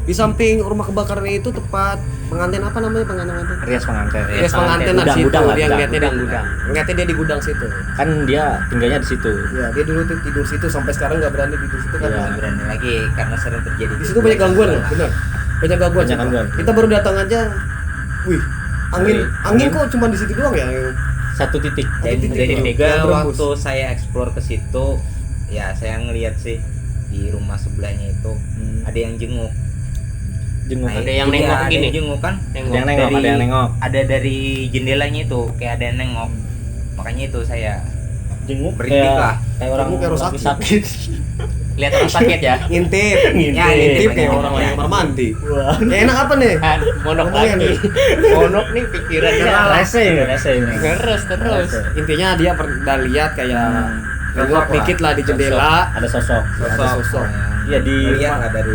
di samping rumah kebakaran itu tepat pengantin apa namanya pengantin rias pengantin. Rias pengantin di Gudang, situ gudang lah, dia gudang. ngeliatnya di gudang. Ngeliatnya dia di gudang situ. Kan dia tinggalnya di situ. Ya, dia dulu tuh tidur situ sampai sekarang nggak berani tidur situ kan. Iya. Nggak berani lagi karena sering terjadi. Di situ banyak gangguan loh, benar. Banyak gangguan. Banyak sumpah. gangguan. Kita baru datang aja. Wih, angin Angin. kok cuma di situ doang ya? Satu titik. Dan titik juga yang berembus. waktu saya explore ke situ, ya saya ngelihat sih di rumah sebelahnya itu ada yang jenguk. Jenguk. Ada yang iya, nengok ada gini. yang jenguk kan? Ada yang nengok, ada yang nengok. Ada dari jendelanya itu kayak ada yang nengok. Makanya itu saya Jenguk Berhenti lah. kayak orang Jenguk kayak orang lagi sakit. Lihat orang sakit ya. Ngintip, Ya, ngintip kayak ngintip. orang lagi kamar mandi. Wah. Ya, enak apa nih? Kan monok Ngomongin lagi. nih. Monok nih pikirannya. Rese ini. Terus. Rese. Intinya dia pernah lihat kayak nengok Sosok lah. dikit lah di jendela. Ada sosok. Ada sosok. Iya di Lihat lah dari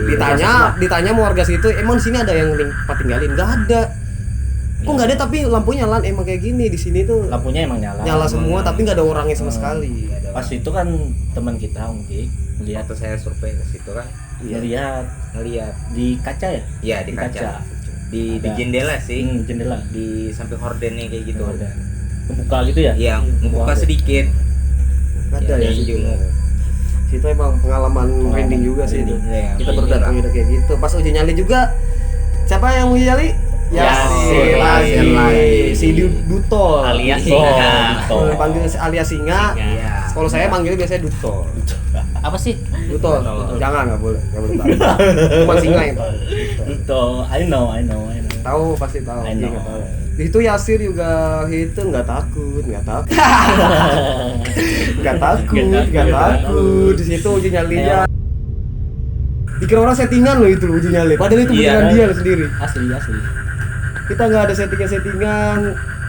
Ditanya mau warga situ, emang di sini ada yang tempat tinggalin? Nggak ada. Kok nggak ada tapi lampunya nyala emang kayak gini di sini tuh lampunya emang nyala. nyala semua tapi nggak ada orangnya sama sekali. Pas itu kan teman kita mungkin lihat waktu saya survei ke situ kan ngelihat ngelihat di kaca ya. ya di kaca di Ada. jendela sih Jendela di samping hordennya kayak gitu Horden. Kebuka gitu ya. yang membuka sedikit Ada ya yang situ. jenguk. Situ emang pengalaman merinding juga sih itu. merinding. Ya, Kita baru merinding datang lah. udah kayak gitu. Pas uji nyali juga Siapa yang uji nyali? Yasin lagi. Si Dutol. Alias Oh, Singa. Dutol. Panggil alias Singa. Singa. Kalau saya manggilnya biasanya Dutol. Apa sih? Dutol. Jangan, enggak boleh tahu. Cuma Singa yang tahu. Itu, I know. Tahu pasti tahu. I know. Iya, tahu. Di situ Yasir juga itu nggak takut. Nggak takut. Di situ uji nyalinya. Dikira orang settingan loh itu loh, uji nyali. Padahal itu Iya, beneran kan? dia loh sendiri. Asli. Kita nggak ada settingan,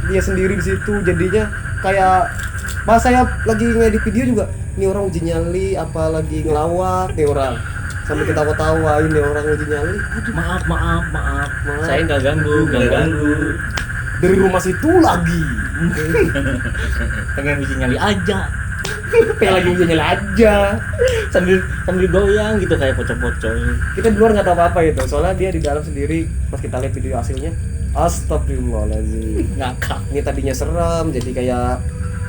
dia sendiri di situ. Jadinya kayak pas saya lagi ngedit video juga, ini orang uji nyali apa lagi ngelawak nih orang. Sampai kita ketawain nih orang uji nyali. Aduh, Maaf. Saya nggak ganggu. dari rumah situ lagi. Pengen uji nyali aja. Pengen lagi uji nyali aja. sambil goyang gitu kayak pocong-pocong. Kita di luar nggak tahu apa itu. Soalnya dia di dalam sendiri. Pas kita lihat video hasilnya, astagfirullahaladzim. Ngakak. Ini tadinya serem, jadi kayak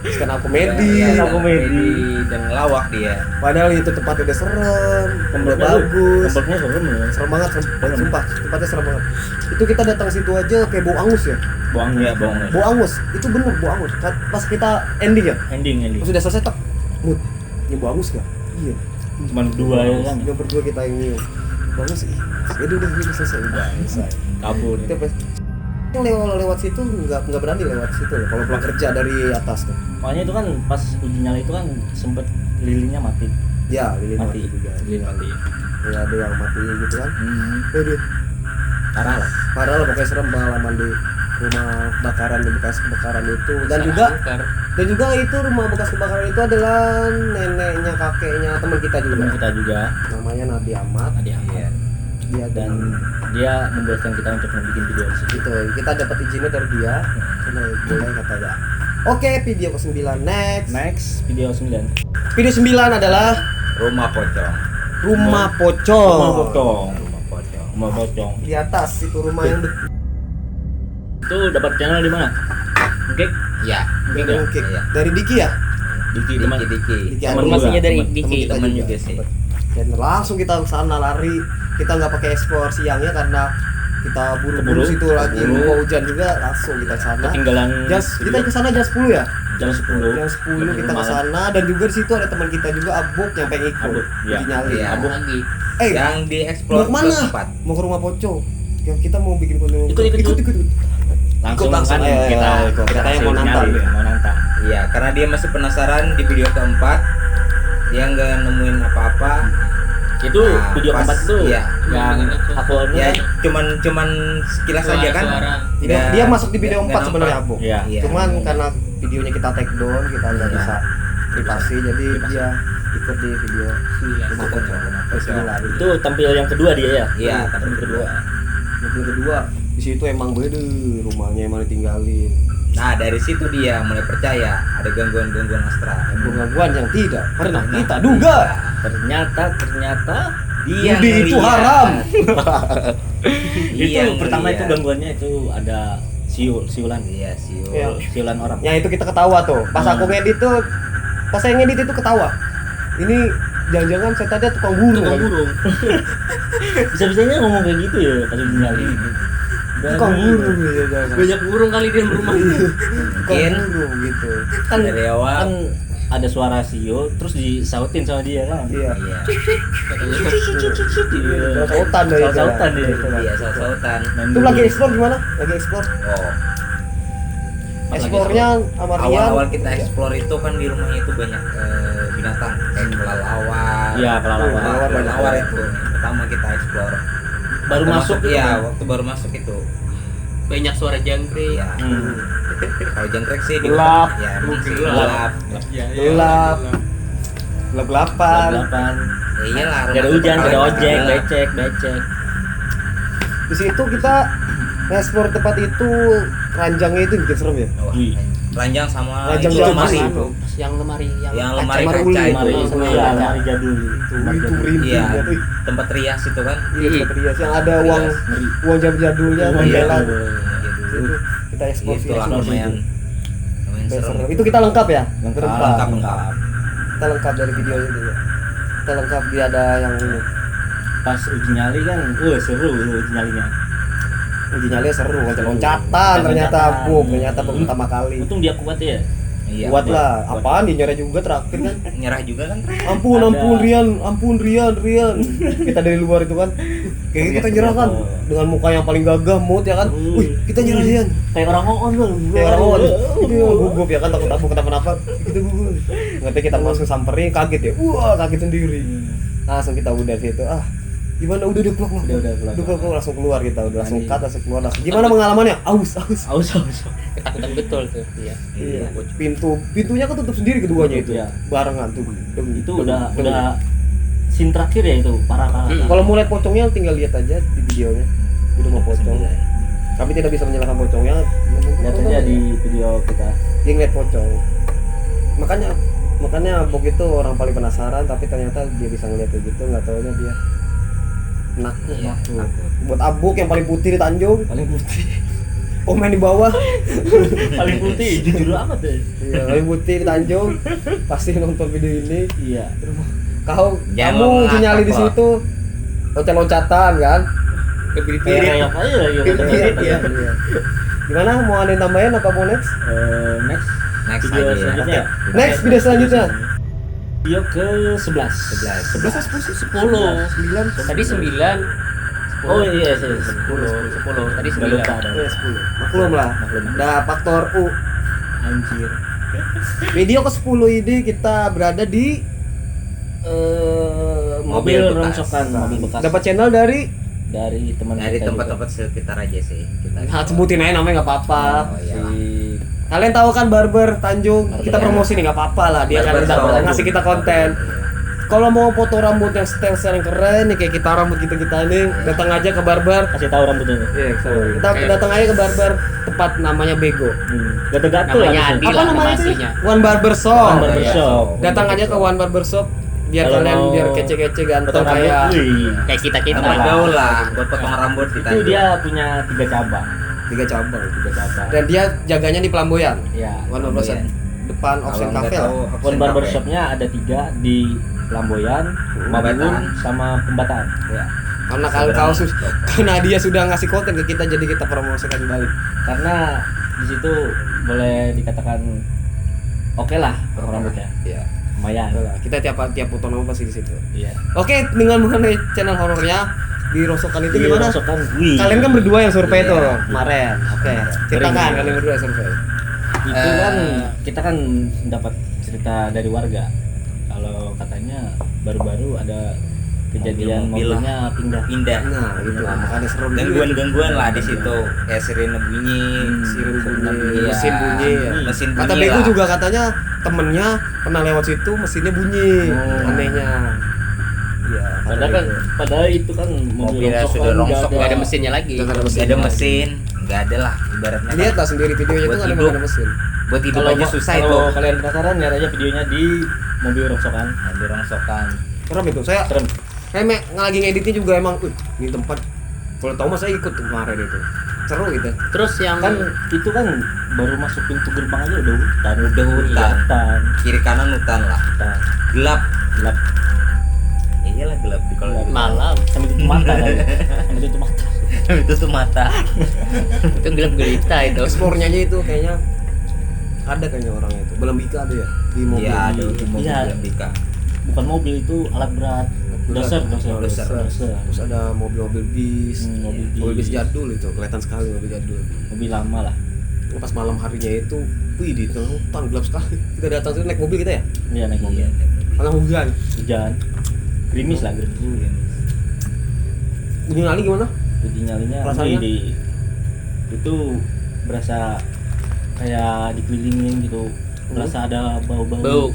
skena komedi. Iya, komedi. dan ngelawak dia. Padahal itu tempatnya udah serem, udah Tempatnya bagus. Tempatnya serem ya. Serem banget, sumpah. Tempatnya serem banget. Itu kita datang situ aja kayak bau angus ya. Bohong. Bau angus, itu bener bau angus. Pas kita ending ya, Ending. pas sudah selesai tak, mut, ini bau angus gak? Iya. Cuman dua ya kan. Yang berdua kita yang nyium. Bau angus, udah ini selesai. Kabur. Kita pas yang lewat situ nggak berani lewat situ ya. Kalau pulang kerja dari atas tuh. Makanya itu kan pas uji nyali itu kan sempet lilinnya mati. Ya, lilin mati Mati juga. Lilin mati. Ya, ada yang mati gitu kan. Aduh. Parah lah. Parah lah, pokoknya serem pengalaman di rumah kebakaran, di bekas kebakaran itu. Dan juga itu rumah bekas kebakaran itu adalah neneknya kakeknya teman kita juga. Teman kita juga Namanya Nabi Ahmad. Adi Ahmad. Dia Dan dia membolehkan kita untuk membuat video di situ. gitu. Kita dapat izinnya dari dia. Karena boleh katanya. Oke, video ke-9 next. Video 9. Video 9 adalah Rumah pocong. rumah pocong. Rumah pocong. Di atas itu rumah yang Itu dapat channel di mana? Oke. Iya. dari Iya. Ukik. Iya. Dari Diki ya? Diki teman. Diki. Diki Temen Arun. Informasinya dari temen- Diki. kita Temen juga sih. Dan langsung kita ke sana lari. Kita nggak pakai ekspor siangnya karena kita buru-buru Keburu. situ lagi mau hujan juga, langsung kita ke sana. Ketinggalan Kita ke sana jam 10 ya? jam 10. Jam 10 kita ke sana dan juga di situ ada teman kita juga Abuk yang pengen ikut. Abuk, iya. Uji nyali. Iya. Abang lagi. Yang Mau dieksplor kemana? tempat. Mau ke rumah pocong. Yang kita mau bikin konten. Ikut. Langsung, Langsung kan ayo, kita ayo, ikut. Katanya kasih mau nantang. nyali, mau nantang. Iya, karena dia masih penasaran di video keempat. Dia nggak nemuin apa-apa. Itu Nah, video pas- keempat tuh iya. yang aku Ya, cuman sekilas aja kan. Suara. Dia masuk di video 4 nggak sebenarnya nampak. Abuk. Iya. Iya. Cuman karena videonya kita take down, kita nggak Iya. bisa privasi, jadi dia ikut di video rumah pocong. itu tampil yang kedua dia ya. Iya, tampil kedua. Yang kedua di situ emang beda rumahnya emang ditinggalin. Nah, dari situ dia mulai percaya ada gangguan-gangguan astral. Gangguan yang tidak pernah kita duga. Ternyata Dia Judi itu ngeliat. haram. itu Dia pertama itu ngeliat. gangguannya itu ada siulan. Iya, siul. Iya. Siulan orang. Ya itu kita ketawa tuh. Pas aku ngedit tuh, pas saya ngedit itu ketawa. Ini jangan-jangan saya tadi tukang burung. Tukang kali. burung. Bisa-bisanya ngomong kayak gitu ya pas uji nyali. Tukang burung ya jangan. Banyak burung kali dia di rumah. Tukang burung gitu. Kan Dari awal. kan ada suara siul terus disautin sama dia kan. Iya. Iya. Iya. Sautan dari itu. Sautan dia. Iya, saut-sautan. Itu lagi explore gimana? Lagi explore. Oh. Explore-nya sama Rian. Awal-awal kita explore itu kan di rumahnya itu banyak binatang kayak kelelawar. Iya, kelelawar. Kelelawar itu. Pertama kita explore. Baru Waktu masuk iya, kan? waktu baru masuk itu. Banyak suara jangkrik. Iya. Hmm. Kalau jangkrik sih Gelap. Ya, masih Gelap. gelap. Ya, Gelap. Gelap-gelapan. Delapan. Ya iyalah. Gak ada rumah hujan, gak ada kebakaran ojek, gelap. becek. Di situ kita explore tempat itu, ranjangnya itu bikin serem ya. Wah, Wih. ranjang sama Ranjang itu jauh lemari mana? itu. Yang lemari Yang kaca lemari uli. kaca itu. Mari itu Iya, ya, iya. mari jadul. Itu merinding Iya, banget, wih. tempat rias itu kan. Iya, tempat rias yang ada Rias. uang jadulnya, Uang tempelan. jadul. Itu kita explore sih. Itulah explore lumayan situ. lumayan Kayak serem. serem. Itu kita lengkap ya? Lengkap. Berempat. Lengkap. Kita lengkap dari video itu ya. Kita lengkap dia ada yang ini. Pas uji nyali kan, seru uji nyalinya. uji nyali seru, loncat-loncatan ternyata aku, ternyata baru pertama kali. Untung dia kuat ya. Iya, Kuat lah, apaan dia nyerah juga terakhir kan. nyerah juga kan. Ampun Rian. Kita dari luar itu kan. Kayak kita nyerah kan dengan muka yang paling gagah mood ya kan. Wih, kita nyerah Rian. Kayak orang on loh. Kayak orang awal. Dia gugup ya kan, takut kenapa-napa. Kita gugup. Ngerti kita langsung samperin, kaget ya. Wah, kaget sendiri. Langsung kita udah situ. Gimana udah keluar. Udah keluar langsung keluar kita, udah langsung cut langsung keluar langsung. Gimana pengalamannya? Aus. Ketakutan betul tuh. Iya. Iya. Pintunya kan tutup sendiri keduanya itu. Iya. Barengan tuh. Itu udah scene terakhir ya itu, parah. Kalau mau lihat pocongnya tinggal lihat aja di videonya. Udah mau pocong. Kami tidak bisa menyalahkan pocongnya. Lihat aja di video kita. Dia ngeliat pocong. Makanya Bok itu orang paling penasaran, tapi ternyata dia bisa ngeliat kayak gitu, nggak taunya dia nakut. Buat Abuk yang paling putih di Tanjung, Paling putih. komen di bawah. Paling putih, jujur amat deh. Iya, paling putih di Tanjung, pasti nonton video ini. Iya. Kamu uji nyali di situ, loncat-loncatan kan? Kepirit-pirit. Kayak aja lagi. Pirit-pirit ya. Gimana? Mau ada yang tambahin apa mau next? Next Next video aja ya. selanjutnya. Next video selanjutnya. Video ke 11. 10. 9. Tadi 9. Oh iya, 10. Tadi Udah 9. lupa dah. 10. Maklum lah. Ada faktor U. Anjir. Video ke-10 ini kita berada di Mobil bekas. rongsokan, mobil bekas. dapat channel dari teman Dari kita tempat-tempat sekitar aja sih kita. sebutin aja namanya nggak apa-apa. Oh, iya. juga. Kalian tahu kan Barber Tanjung, kita promosi nih nggak apa-apa lah, dia kan Barber Shop. ngasih kita konten. Kalau mau foto rambut yang style yang keren nih kayak kita rambut kita nih, datang aja ke Barber. Kasih tahu rambutnya. Iya, kita datang aja ke Barber, tempat namanya Bego. Gatel-gatel Namanya lah. Adi Apa lah namanya itu? aslinya. One Barber Shop. One Barber Shop. Datang aja ke One Barber Shop biar Kalau kalian mau biar kece-kece ganteng potong rambut, kayak wih. Kayak kita Tempat gaul lah buat potong rambut kita. Itu dia punya 3 cabang. 3 cabang. 3 cabang. Dan dia jaganya di Pelamboyan. Ya. One Barber Shop depan Kalau Option nggak Cafe tahu, lah. Option One Barber Cafe. Shopnya ada 3 di Lamboyan, Mabun, sama Pembataan. Ya. Karena dia sudah ngasih konten ke kita, jadi kita promosikan balik. Karena di situ boleh dikatakan oke lah potong rambutnya. Iya. Lumayan. Udah lah, kita tiap foto nama pasti di situ. Iya. Oke, dengan mengenai channel horornya di Rosokan itu gimana? Rongsokan, wih. Kalian kan berdua yang survei Iya. tuh kemarin. Oke, ceritakan kalian berdua yang survei. Itu kan kita kan dapat cerita dari warga kalau katanya baru-baru ada kejadian Mobil mobilnya pindah. Nah, gitu lah, makanya serem. Gangguan-gangguan lah di situ. Kayak sirine bunyi, Sirine bunyi, Iya. mesin bunyi ya. Mesin Kata bunyi Bego lah. juga katanya temennya pernah lewat situ mesinnya bunyi. Oh. Anehnya. Iya, kata Padahal itu kan Mobilnya rongsok sudah kan, rongsok, Gak ada mesinnya lagi. Nggak ada Nggak mesin. ada mesin, nggak ada lah ibaratnya. Lihat lah sendiri videonya itu Buat nggak hidup. ada mesin. Buat hidup aja susah itu. Kalau kalian penasaran lihat aja videonya di mobil rongsokan. Mobil rongsokan. Serem itu. Saya Serem. lagi ngeditnya juga emang, ini tempat. Kalau tahu mas saya ikut tuh kemarin itu. Seru gitu. Terus yang Kan itu kan baru masuk pintu gerbang aja udah hutan. Hutan. Kiri kanan hutan lah. Hutan. Gelap. Gelap. Iyalah gelap di kalau gitu. malam Sampai tutup mata kan. Sampai tutup mata. Itu tuh mata. itu gelap gelita itu. Explore-nya aja itu kayaknya ada kayaknya orangnya itu. Belembika ada ya di mobil. Iya, ada di mobil Iya. Belambika. Bukan mobil itu alat berat. Doser. Terus ada mobil-mobil bis. Mobil Mobil bis bis. jadul itu, kelihatan sekali mobil jadul. Mobil lama lah. Pas malam harinya itu, wih di tengah hutan gelap sekali. Kita datang tuh naik mobil kita ya, Iya naik mobil. karena hujan. Hujan. Gerimis lah gerimis. Uji nyali gimana? Uji nyalinya Perasaannya? itu berasa kayak dikelilingin gitu. Berasa ada bau-bau. Bau.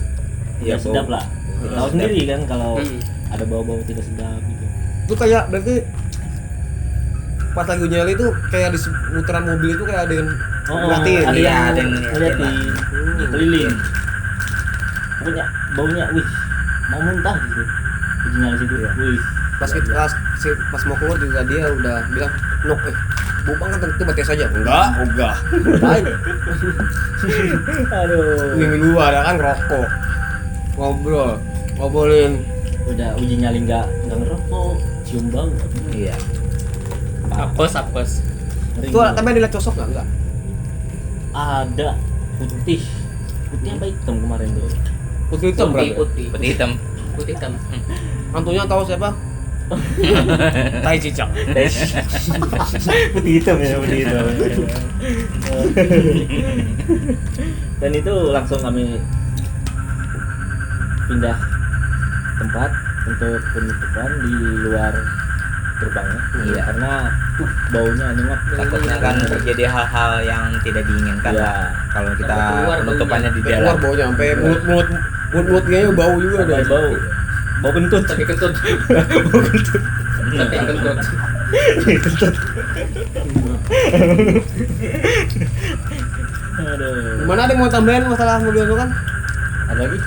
Tidak Iya, sedap bau. lah. Tidak Tahu sedap. sendiri kan kalau Hmm. ada bau-bau tidak sedap gitu. Itu kayak berarti pas lagi uji nyali itu kayak di seputaran mobil itu kayak ada yang ngeliatin. ada Iya, yang ada yang ngeliatin, ngeliatin keliling. Pokoknya baunya, wih, mau muntah gitu. Uji nyali situ, wih. Pas mau keluar juga dia udah bilang nok bau banget itu batas saja. Enggak. Ngapain? Aduh. Ini luar ya kan rokok. Ngobrolin. Udah uji nyali nggak ngerokok, cium bau. Iya. Apes. Itu tapi ada lihat sosok enggak? Ada putih apa hitam kemarin tuh? Putih hitam berarti. Putih Putih hitam. hitam. Hantunya tahu siapa? Tai cicak. Putih hitam ya, putih hitam. Dan itu langsung kami pindah tempat untuk penutupan di luar gerbangnya. Iya. Karena baunya nyengat. Takutnya kan terjadi hal-hal yang tidak diinginkan Iya. lah kalau kita Keluar penutupannya di Keluar dalam. baunya sampai mulut kayaknya bau juga Sampai deh. bau kentut. Tapi kentut. Tapi kentut. Aduh. Gimana ada yang mau tambahin masalah mobil itu kan? Ada lagi?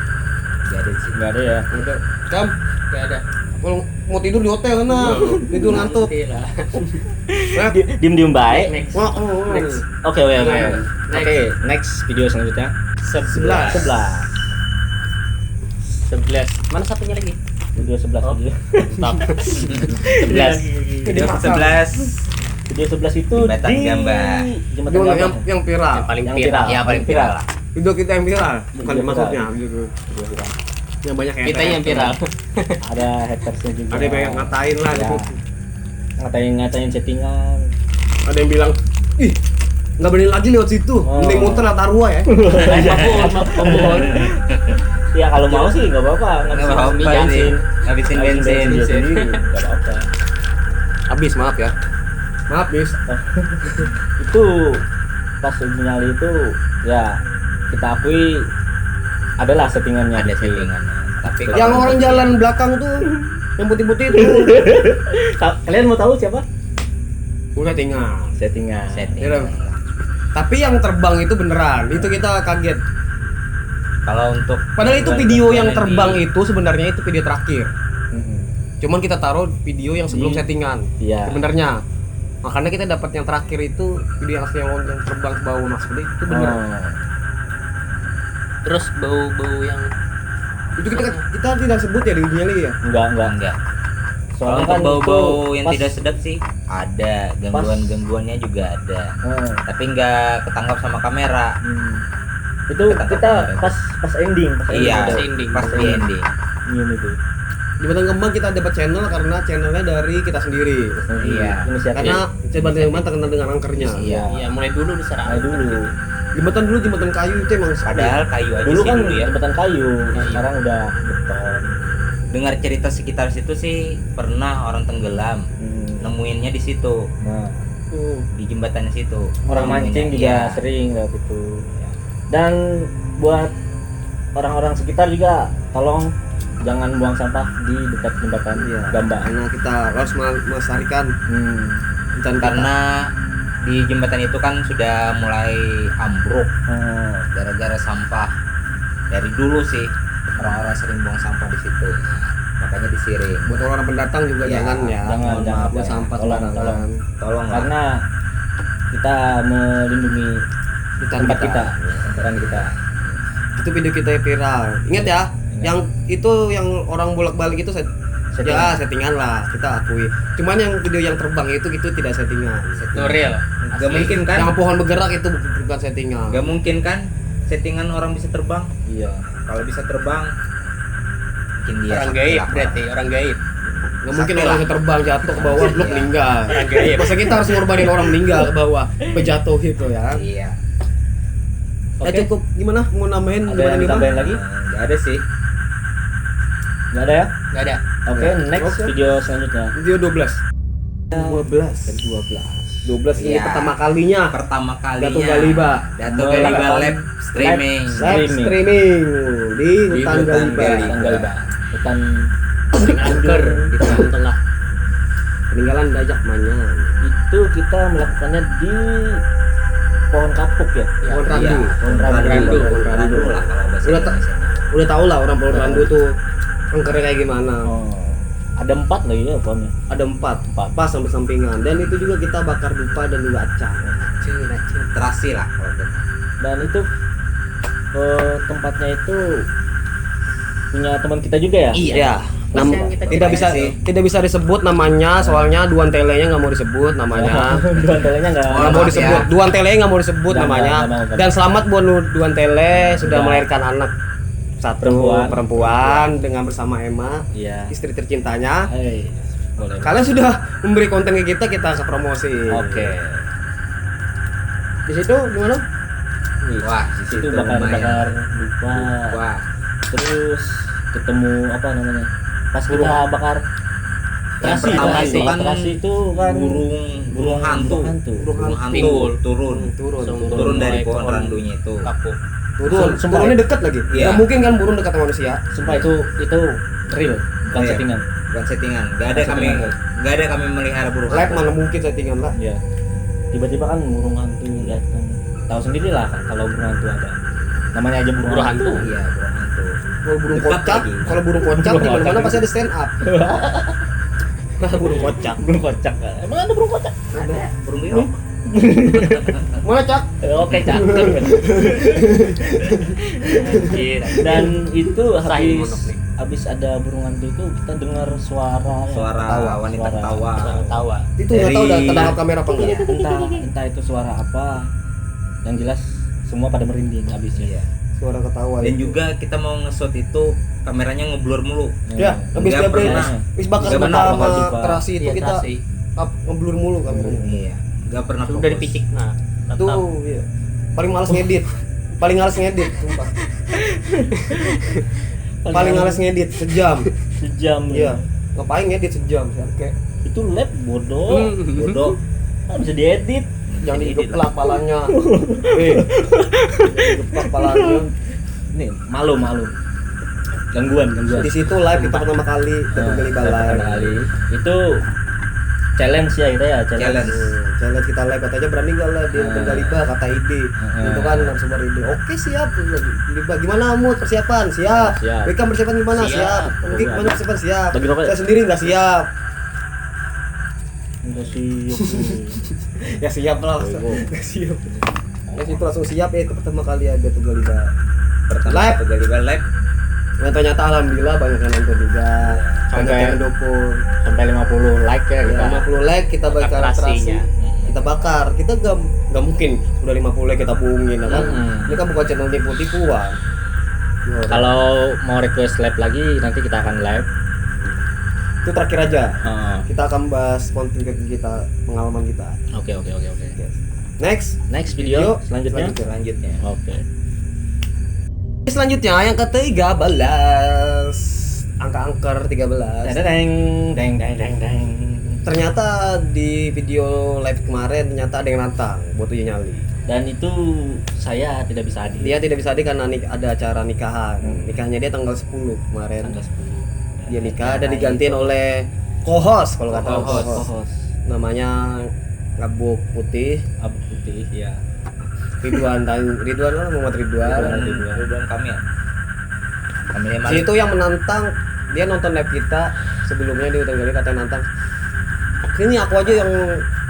Gak ada sih. Enggak ada ya. Udah. Kam, Gak ada. kalau mau tidur di hotel sana, tidur ngantuk. Nanti lah. Diem baik. Next. Wah, Next. Oke. Next. Oke, next video selanjutnya. 11. 11. Mana satunya lagi? Video 11 video. Stop. 11. Video 11. Video 11 itu Jembatan di Gambar. Jembatan Gimana Gambar. yang viral? Yang paling Yang viral. viral. Ya paling viral lah. Video kita yang viral, bukan Video maksudnya viral. gitu. Video viral. Yang banyak Kita yang viral. Ada hatersnya juga. Ada yang banyak ngatain lah Ya. gitu. Ngatain settingan. Ada yang bilang, ih, nggak berani lagi lewat situ, Oh. mending muter lewat Arua ya. Mabuk. Ya kalau mau sih nggak apa-apa. Nggak apa-apa sih. Ngabisin bensin. sendiri nggak apa-apa. Habis, maaf ya. Maaf, bis. Itu pas uji nyali itu ya kita akui adalah settingannya. Ada settingannya. Tapi kalau Yang orang untuk jalan belakang tuh, yang putih-putih itu, Kalian mau tahu siapa? udah tinggal. Settingan. settingan. Tapi yang terbang itu beneran, itu kita kaget. Kalau untuk Padahal itu buat video yang di- terbang itu sebenarnya itu video terakhir. Mm-mm. Cuman kita taruh video yang sebelum Di- settingan. Iya. Sebenarnya. Makanya kita dapat yang terakhir itu video asli yang terbang ke bawah maksudnya itu bener. Oh. Terus bau-bau yang Itu kita tidak sebut ya di uji nyali ya. Enggak. Kalau Soalnya untuk kan bau-bau itu yang pas- tidak sedap sih ada, gangguan-gangguannya juga ada. Hmm. Tapi nggak ketangkap sama kamera. Itu kita pas ending, Iya, pas ending. pas di ending. nyium itu. Jembatan Kembang kita dapat channel karena channelnya dari kita sendiri. Iya. Inisiatif. Karena Jembatan Kembang terkenal dengan angkernya. Iya. ya mulai dulu diserang. Mulai dulu. Jembatan dulu jembatan kayu itu emang Padahal kayu aja Dulu sih kan dulu ya. jembatan kayu, Iya. sekarang udah beton. Dengar cerita sekitar situ sih pernah orang tenggelam, nemuinnya di situ, Nah, di jembatannya situ. orang mancing juga Iya. sering lewat itu. Dan buat orang-orang sekitar juga tolong jangan buang sampah di dekat jembatan Gambak. karena kita harus melestarikan bencana Karena di jembatan itu kan sudah mulai ambruk gara-gara sampah. Dari dulu sih orang-orang sering buang sampah di situ. Makanya disiring. buat orang pendatang juga Ya, jangan ya. jangan buang ya. sampah Tolong. sembarangan. Tolong lah. Karena kita melindungi Hutan tempat kita, tempat kita. Itu video kita yang viral. Ingat ya, yang itu yang orang bolak-balik itu ya settingan lah, kita akui. Cuman yang video yang terbang itu tidak settingan. No real. Gak mungkin kan? Yang pohon bergerak itu bukan settingan. Gak mungkin kan settingan orang bisa terbang? Iya. Kalau bisa terbang mungkin dia Orang sakti gaib lah. berarti, orang gaib. Nggak mungkin Sakti orang lah. yang terbang jatuh ke bawah blok meninggal. Orang gaib. Masa kita harus ngorbanin orang meninggal ke bawah, berjatuh gitu ya. Iya. Ya cukup gimana? Mau nambahin Ada yang gimana? ditambahin lagi? Gak ada sih. Nggak ada ya? Gak ada. Oke, next Oke. video selanjutnya. Video 12. 12 ini Iya. pertama kalinya Pertama kalinya Dato Galiba. Dato Galiba Melakukan live streaming. live streaming di hutan hutan Galiba. Galiba. Hutan Galiba. Hutan Angker di tengah-tengah. Peninggalan Dajak Manyan. itu kita melakukannya di pohon kapuk ya. Pohon Ya, randu. Iya. Pohon randu. Randu. Randu lah kalau bahasa Udah tak- Indonesia. Udah tau lah orang pohon randu tuh angkernya kayak gimana. Oh. Ada 4 lagi ya pohonnya. Ada 4 4. pas sampai sampingan dan itu juga kita bakar dupa dan juga acah. Terasi lah kalau gitu. Dan itu tempatnya itu punya teman kita juga ya. Iya. Ya, yang kita tidak bisa disebut namanya, soalnya Duan Telenya nggak mau disebut namanya. Duan telenya Nggak mau disebut, Duan Tele nggak mau disebut namanya. Dan selamat buat Duan Tele sudah melahirkan anak satu perempuan dengan bersama Emma, istri tercintanya. Boleh. Kalian sudah memberi konten ke kita ke promosi. Oke. Di situ gimana? Wah, di Itu situ bakar dupa. Wah, Terus ketemu apa namanya? Pas kita bakar yang pertama itu kan terasi itu kan burung hantu. Burung hantu turun dari pohon randunya itu. kapuk. Turunnya dekat lagi. Iya. Nggak mungkin kan burung dekat sama manusia. sumpah itu real, bukan Iya. settingan. Bukan settingan. Gak ada kami melihara burung Live hantu. mana mungkin settingan lah. Ya. Tiba-tiba kan burung hantu datang. Tahu sendiri lah kan kalau burung hantu ada. Namanya aja burung hantu. Iya, burung hantu. Kalau burung Dekat kocak, lagi. kalau burung kocak di mana-mana kocak. pasti ada stand up. Nah, burung kocak. Burung kocak. Emang ada burung kocak? Ada. Burung biru. Mana cak? Oke, cak. Anjir. Dan itu Sahih habis monok nih. habis ada burung hantu itu kita dengar suara Wanita tawa. Tawa. Itu nggak tahu udah ketangkap kamera apa enggak. entah itu suara apa, yang jelas semua pada merinding habisnya. Iya. Suara ketawa. Dan juga kita mau nge-shot itu kameranya ngeblur mulu. Ya, habis Nggak dia pernah. habis bakar Nggak pernah sama bakar dupa. terasi itu Iya, kita terasi. ngeblur mulu kameranya. Iya. Gak pernah Udah fokus. dipicik. Nah, tetap. Tuh, iya. Paling males ngedit. Sumpah. Paling males ngedit sejam. Sejam. Iya. Ngapain ngedit sejam sih? Kayak Itu lab bodoh. Bodoh. Kan bisa diedit. jangan digeplak palanya. Geplak palanya. Nih, malu. Gangguan. Di situ live kita pertama kali ketemu kali Pertama balai. kali. Itu challenge ya kita ya, Challenge. Challenge kita live katanya berani gak lah dia bergaliba kata ide. Itu kan narasumber ide. Oke siap. Liba gimana mood persiapan? Siap. Siap. Beckham persiapan gimana? Siap. Siap. Mungkin banyak persiapan siap. Bagi rokok ya? Saya sendiri nggak siap. Enggak sih. Ya siap lah. Nggak siap. Ya situ langsung siap ya itu pertama kali ada tuh galiba. Pertama Live. satu kali live. Dan ternyata alhamdulillah banyak yang nonton juga. Banyak Sampai- yang mendukung. Sampai 50 like ya kita. 50 like kita bakar terasi. Terasinya. Kita bakar. Kita nggak mungkin udah 50 like kita bohongin ya kan. Ini kan bukan channel tipu-tipuan. Kalau mau request live lagi nanti kita akan live. Itu terakhir aja. Oh, Kita akan bahas konten kita, pengalaman kita. Oke. Next Next video selanjutnya. Selanjutnya. Oke. Selanjutnya yang ke-13. Angka angker 13. Deng. Ternyata di video live kemarin ternyata ada yang nantang buat Uji Nyali. Dan itu saya tidak bisa hadir. Dia tidak bisa hadir karena ada acara nikahan. Nikahnya dia tanggal 10 kemarin. Tanggal 10. Dia nikah dan digantiin oleh co-host kalau kata Co-host. co-host. Namanya Ngabuk Putih, Abu putih ya. Ridwan lah, Muhammad Ridwan. Ridwan Kamil. Kamil Si itu yang menantang, dia nonton live kita sebelumnya dia udah kali katanya nantang. Sini aku aja yang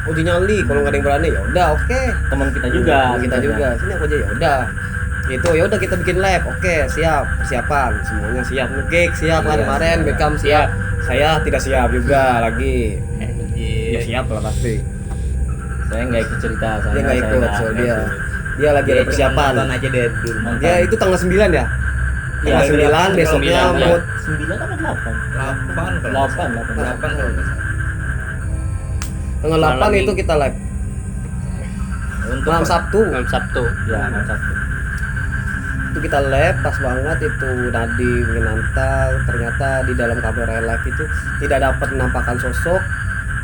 uji nyali, kalau nggak ada yang berani ya udah oke. Teman kita juga. Kita juga. Sini aku aja ya udah. Gitu ya udah kita bikin live. Oke, siap. Persiapan semuanya siap. Ngegig siap kemarin, Beckham siap. Saya tidak siap juga lagi. Ya siap lah pasti. Saya nggak ikut cerita. Dia nggak ikut, so dia lagi ada persiapan. Nonton aja deh dulu. Dia itu tanggal 9 ya? Tanggal 9 besoknya mood 9 apa 8? 8 kalau nggak salah. tanggal 8 itu kita live. Untuk Malam Sabtu. Malam Sabtu. Ya, malam Sabtu. Itu kita live pas banget itu Nadi menantang. Ternyata di dalam kamera live itu tidak dapat menampakkan sosok.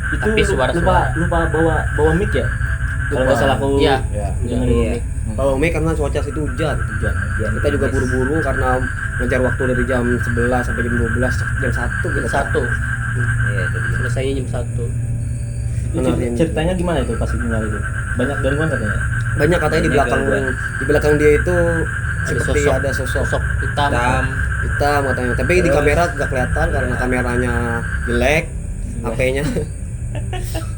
Itu Tapi suara-suara. lupa bawa mic ya? Kalau nggak salah aku. Iya. dengerin. Kalau Mei karena cuaca situ hujan. Kita juga buru-buru karena ngejar waktu dari jam 11 sampai jam 12, jam 1 kita Satu. Iya, itu dia. Selesainya jam 1. Itu ceritanya gimana itu pas nyari itu? Banyak gangguan katanya. Banyak katanya di Banyak belakang gangguan. di belakang dia itu seperti sosok. ada sosok Hitam. hitam katanya. Tapi di kamera nggak kelihatan karena kameranya jelek, HP-nya.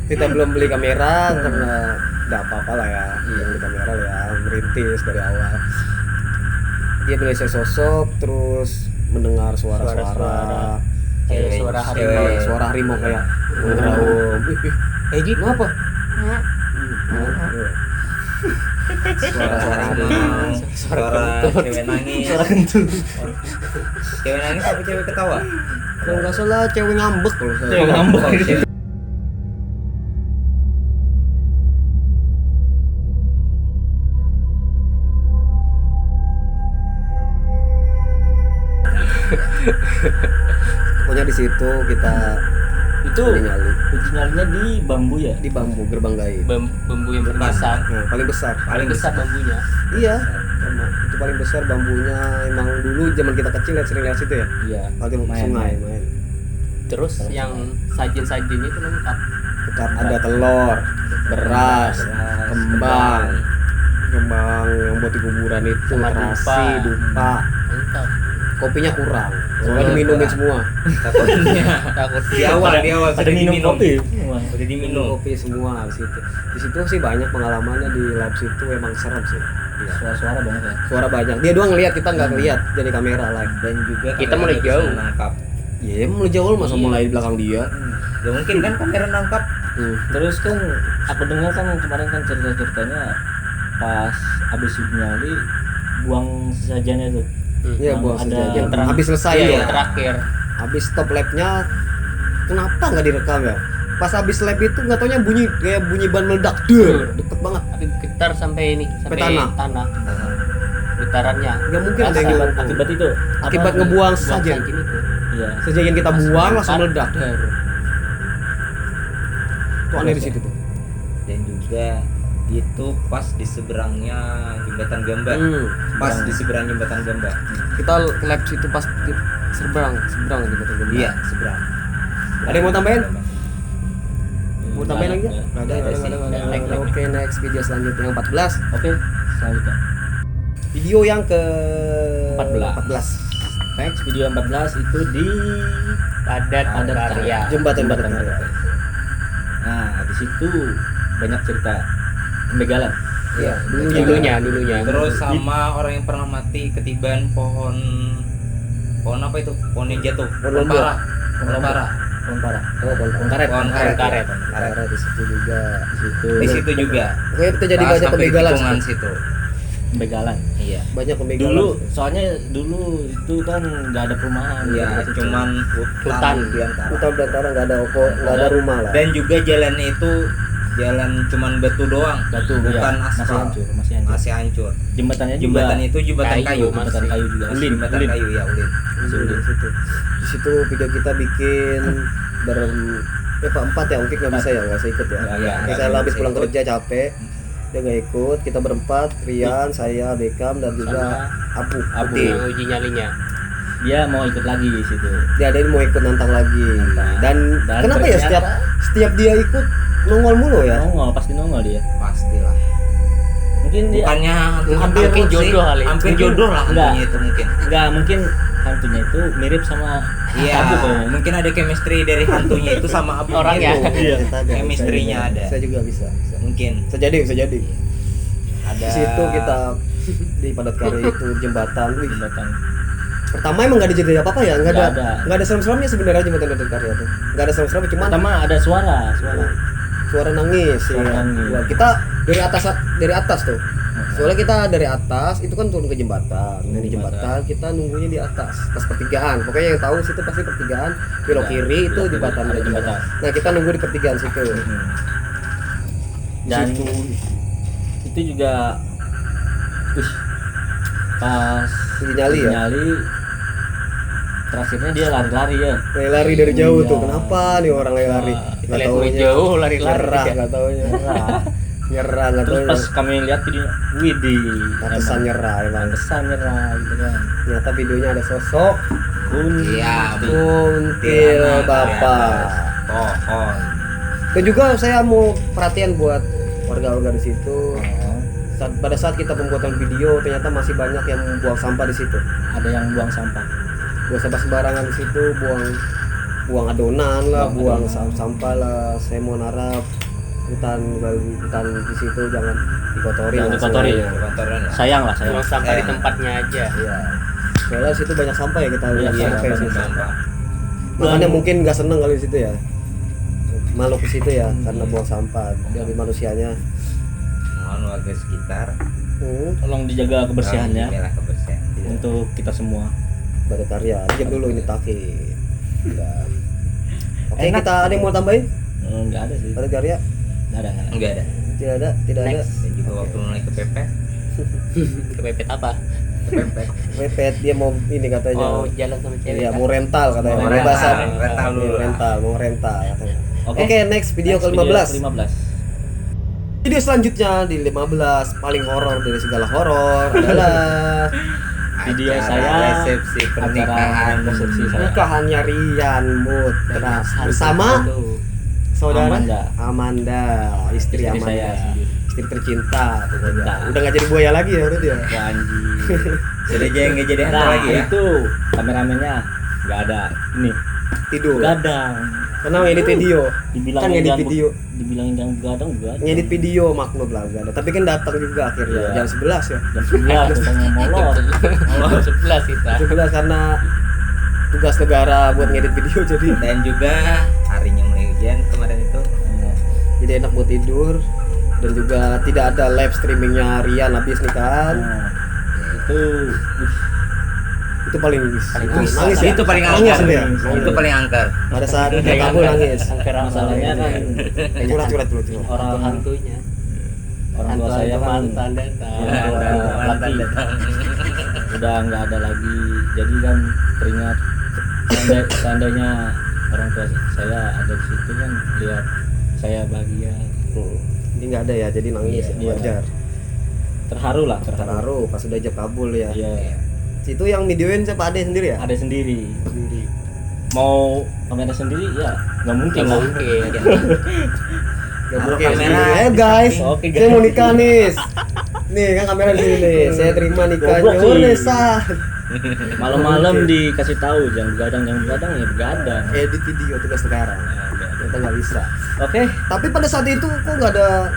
Kita belum beli kamera karena nggak apa-apa lah ya. Yang di kamera lah ya, merintis dari awal. Dia beli sosok terus mendengar suara-suara. Suara-suara. Katanya suara harimau. Suara harimau kayak ngeraum. Gitu. Kenapa? Suara harimau. suara cewek nangis, cewek nangis apa cewek ketawa? Kalau nggak salah cewek ngambek kalau saya. Cewek ngambek. Oh, cewek. Pokoknya di situ kita Itu uji nyali uji nyalinya di bambu ya. di bambu gerbang gaib. Bambu yang besar. Nah, paling besar. Paling besar bambunya. Iya, sama. Itu paling besar bambunya. Emang dulu zaman kita kecil sering lihat situ ya. Iya. Waktu sungai main. Terus yang sajen-sajen itu lengkap. Tetap ada telur, beras, kembang yang buat di kuburan itu, Sama terasi, dupa. Lengkap. Kopinya kurang, soalnya diminumin semua. Takutnya Takut di awal Pada sudah minum diminum. kopi. Udah diminum. Kopi semua di situ. Di situ sih banyak pengalamannya di lab situ, emang serem sih. Iya. Suara-suara banyak ya. Suara banyak. Dia doang ngeliat, kita nggak ngeliat dari kamera live. Dan juga Kita kamera mulai bisa jauh. nangkap. Iya, mulai jauh masa mulai di belakang dia. Ya mungkin kan kamera nangkap. Terus kan aku dengar kan kemarin kan cerita-ceritanya pas habis uji nyali buang sesajennya tuh. Iya, Yang buang ada saja. yang terakhir. Habis selesai Iya, ya. yang terakhir. Habis stop labnya, kenapa nggak direkam ya? Pas habis lab itu nggak taunya bunyi kayak bunyi ban meledak, deket banget. Tapi getar sampai ini, sampai tanah. Getarannya. Nggak mungkin ada yang Akibat, akibat itu. akibat Apa? ngebuang Buang sajen. sajen itu. Iya. Sejajan kita buang langsung meledak. Dar. Itu aneh di situ tuh. Dan juga itu pas di seberangnya jembatan Gamba. Pas di seberang jembatan Gamba. Kita ke lab situ pas di seberang di Batu Gembang. Iya, seberang. Ada yang mau tambahin? Mau Nggak tambahin lagi? ada. Nggak ada. Nggak ada sih. Nggak ada. Next. Oke, next video selanjutnya yang 14. Oke, selanjutnya. Video yang ke 14. Next video yang 14 itu di Padat karya. Jembatan Karya. Nah, di situ banyak cerita pembegalan. Iya, Dulunya. Terus sama orang yang pernah mati ketiban pohon apa itu? Pohon yang jatuh. Pohon lombok. Pohon parah. Pohon parah. Oh, pohon karet. Pohon karet. karet. Karet di situ juga. Di situ juga. Pokoknya kita jadi Bahas banyak sampai pembegalan. tikungan situ. situ. Pembegalan. Iya. Banyak pembegalan. Dulu soalnya dulu itu kan nggak ada perumahan. Iya, Nggak ada cuman Hutan. belantara. Hutan belantara nggak ada nggak ada rumah lah. Dan juga jalannya itu jalan cuman batu doang, batu, bukan ya, masih aspal. hancur. Masih hancur. Jembatannya juga Jembatan itu jembatan kayu, jembatan kayu juga. Ulin, jembatan kayu ya, ulin. Di situ. Di situ video kita bikin berempat ya, mungkin nggak bisa ya, nggak bisa ikut ya. Iya, Kita nggak habis bisa pulang ikut. kerja capek, dia nggak ikut. Kita berempat, Rian, saya, Bekam dan juga Abu. Abu. Yang uji nyalinya. Dia mau ikut lagi di situ. Dia ada yang mau ikut nantang lagi. Dan kenapa ya ternyata- setiap dia ikut nongol mulu ya? Nongol, pasti nongol dia. Pastilah. Mungkin dia Bukannya Hampir jodoh kali. hampir jodoh lah Enggak. hantunya itu mungkin. enggak mungkin hantunya itu mirip sama Iya, Abu kayaknya. mungkin ada chemistry dari hantunya itu sama Abu Orangnya. itu. Iya. Kita ada, Chemistry-nya bisa. ada. Saya juga bisa. Mungkin Bisa jadi. ada Di situ kita di Padat Karya itu jembatan. Wih, jembatan. pertama emang nggak ada jeda apa ya, Nggak ada. nggak ada serem-seremnya sebenarnya jembatan Padat Karya tuh. Nggak ada serem-seremnya, cuman Pertama ada suara. suara nangis. Suara ya. nangis. Wah, kita dari atas tuh. Soalnya kita dari atas itu kan turun ke jembatan. Dari jembatan kita nunggunya di atas pas pertigaan. Pokoknya yang tahu situ pasti pertigaan, belok kiri itu belok kiri, jembatan. ada jembatan. Nah, kita nunggu di pertigaan situ. Di Dan situ. itu juga pas Uji nyali ya. nyali terakhirnya dia lari-lari ya. Lari dari jauh Iya. tuh. Kenapa nih orang lari? Kita lihat mulai jauh lari-lari. Nyerah nggak taunya. Nyerah nggak Terus taunya. pas kami lihat videonya, widih, Pantesan nyerah emang. pantesan nyerah gitu kan. Ternyata videonya ada sosok iya, kuntil bapak. pohon. Dan juga saya mau perhatian buat warga-warga di situ. Pada saat kita pembuatan video ternyata masih banyak yang buang sampah di situ. Ada yang buang sampah. Buang sampah sembarangan di situ, buang adonan lah, buang adonan. sampah lah. Saya mau harap hutan di situ jangan dikotori. Jangan lah dikotori. sungainya. Kotoran lah. Sayang lah, sayang. Buang sampah di tempatnya aja. Iya. Soalnya situ banyak sampah ya kita lihat Iya, sampai banyak situ. Sampah. makanya mungkin nggak seneng kali di situ ya, makhluk di situ ya, karena buang sampah dari manusianya. Mohon warga sekitar Tolong dijaga kebersihannya inilah kebersihan. untuk kita semua. Bada karya, diam dulu ini Taki. Udah. Oke, Enak. kita ada yang mau tambahin? Enggak ada sih. Bada karya? Enggak ada. Enggak ada. Tidak ada, tidak ada. Dan juga waktu mulai kepepet, Kepepet apa? kepepet. Repet dia mau ini katanya. Oh, jalan sama cewek. Iya, mau rental katanya. Mau Mau rental. bahasa Rental dulu lah. rental, mau rental katanya. Oke. Oke, next video Next ke-15. ke-15. Video selanjutnya di 15 paling horor dari segala horor adalah Video Acara saya resepsi pernikahan. acara resepsi saya. nikahannya Rian Mutra bersama saudara Amanda. Amanda, istri Istri Amanda. saya sendiri. Istri tercinta pokoknya. Cinta. Udah gak jadi buaya lagi ya berarti ya. Ya anjing. Jadi jangan nggak jadi hantu Nah, lagi ya. itu kameramennya enggak ada. Ini Tidur. gadang. Karena ngedit video. Dibilang Kan ngedit video. Dibilangin yang gadang enggak ada. Ngedit video maklum lah gak ada. Tapi kan datang juga akhirnya Iya. jam 11 ya. Jam 11 datangnya molor. Jam 11 kita. Jam 11 karena tugas negara buat ngedit video jadi Dan juga harinya mulai hujan kemarin itu. jadi enak buat tidur dan juga tidak ada live streamingnya Rian habis nikahan. Nah, itu Itu paling Paling nangis, nangis. ya? Itu paling nangis angker. ya? Itu paling angker. Pada saat dia kabur nangis. masalahnya kan Curhat dulu. orang Hantunya. orang tua saya kan mantan datang. Ya, Mantan laki. datang. udah nggak ada lagi, jadi kan teringat seandainya orang tua saya ada di situ kan lihat saya bahagia, Ini nggak ada ya, jadi nangis ya, Iya. wajar. terharu lah, Terharu pas udah jam kabul ya. Iya, Itu yang videoin siapa, Ade sendiri ya? ada sendiri. Mau kamera sendiri ya nggak mungkin Nggak lah. mungkin. Gak Taruh mungkin. kamera Guys, Oke, saya guys. mau nikah nih. Nih kan kamera di sini nih. Saya terima nikahnya. Goblok sih. Udah sah. Malam-malam dikasih tahu jangan begadang ya begadang. Edit video tugas sekarang. Kita nggak bisa. Oke, Tapi pada saat itu kok nggak ada,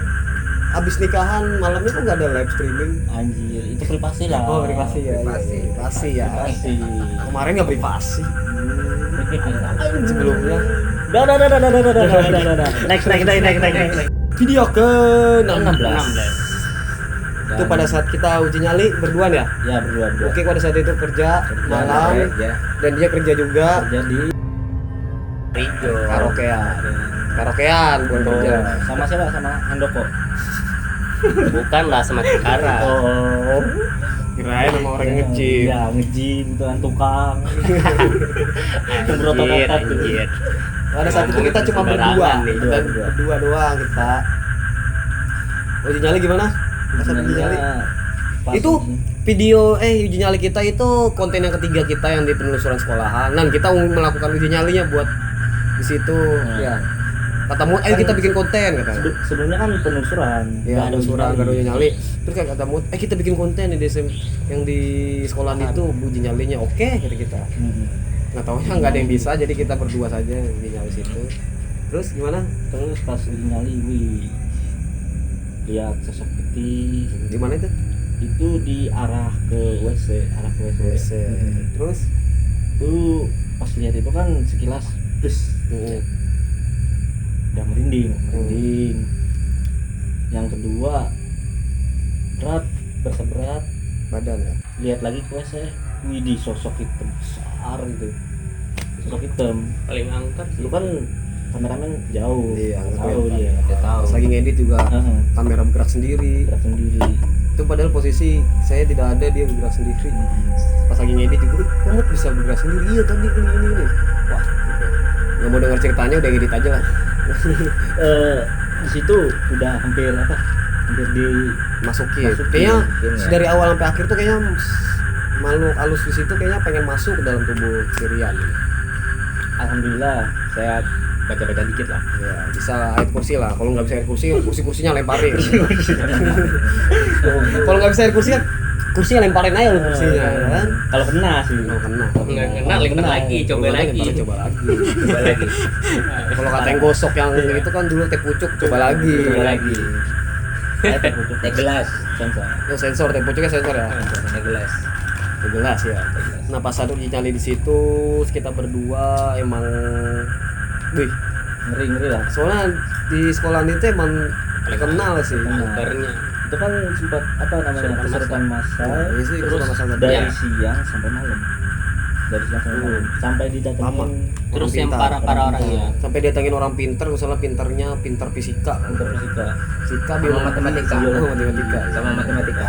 abis nikahan malamnya kok nggak ada live streaming? anjir itu privasi lah. Oh privasi ya. Privasi. Iya, privasi ya. Privasi. Kemarin nggak privasi. Sebelumnya. Dah. Next. Video ke 16. 16. Itu pada saat kita uji nyali berduaan ya. Ya berdua. Oke, pada saat itu kerja malam Ya. dan dia kerja juga Jadi Rijo. karaokean buat kerja. sama siapa? Sama Handoko. Bukan lah sama Kara. Oh, Kirain sama orang nge-gym. Ya, nge-gym itu kan tukang. Anjir, anjir. Pada saat itu kita cuma Sembarangan berdua, nih. dan berdua doang kita. Uji nyali gimana? Pas uji nyali. Itu video uji nyali kita itu konten yang ketiga kita yang di penelusuran sekolahan. Dan kita melakukan uji nyalinya buat di situ ya. Kata Mut, ayo kita bikin konten katanya. Sebelumnya kan penelusuran. Ya, ada surat gak ada uji nyali. Terus kayak kata Mut, kita bikin konten di yang di sekolahan itu uji nyalinya. Oke, kata kita. Nggak taunya nggak ada yang bisa, jadi kita berdua saja yang uji nyali situ. Terus gimana? Terus pas uji nyali, lihat sosok putih. Di mana itu? Itu di arah ke WC. WC. Terus? Tuh pas lihat itu kan sekilas, terus udah merinding. Yang kedua berasa berat, Badan ya? lihat lagi ke WC, widih sosok hitam besar itu, sosok hitam. Paling angker sih. Lu kan kameramen jauh, Iya, nggak tahu kelihatan. dia, Udah tahu. Pas lagi ngedit juga Heeh, kamera bergerak sendiri. gerak sendiri. Itu padahal posisi saya tidak ada, dia bergerak sendiri. Pas lagi ngedit juga, kamu bisa bergerak sendiri? Iya tadi ini. Wah, nggak mau denger ceritanya, udah ngedit aja lah. Di situ udah hampir Masukin. Masukin. Kayaknya Ya. dari awal sampai akhir tuh kayaknya makhluk halus di situ kayaknya pengen masuk ke dalam tubuh si Rian. alhamdulillah saya baca-baca dikit lah. Ya, bisa ayat kursi lah. Kalau nggak bisa ayat kursi, kursinya lemparin. Kalau nggak bisa ayat kursi, kursinya lemparin aja loh kursinya, kan? Kalau kena sih. Oh, kena. Nggak kena, lempar lagi, coba Kalau lagi. lempar, coba lagi. Coba lagi. Kalau kata yang gosok yang itu kan dulu teh pucuk, coba lagi. Coba lagi. Saya terputus. Teh gelas. Sensor. Oh, sensor teh pucuknya sensor ya. Teh gelas. jelas ya. Jelas. Nah pas ada uji nyali di situ kita berdua emang, wih, Ngeri lah. soalnya di sekolah itu emang terkenal sih. Angkernya. Itu kan sempat apa namanya kesurupan massal Iya sih, Terus terus masalah dari ya. siang sampai malam. Dari siang sampai malam sampai Lama. didatengin Terus Orang yang pintar, para orang ya. sampai datangin orang pinter, misalnya pinternya pinter fisika, untuk fisika. fisika, Sama biologi, matematika. matematika. Sama matematika.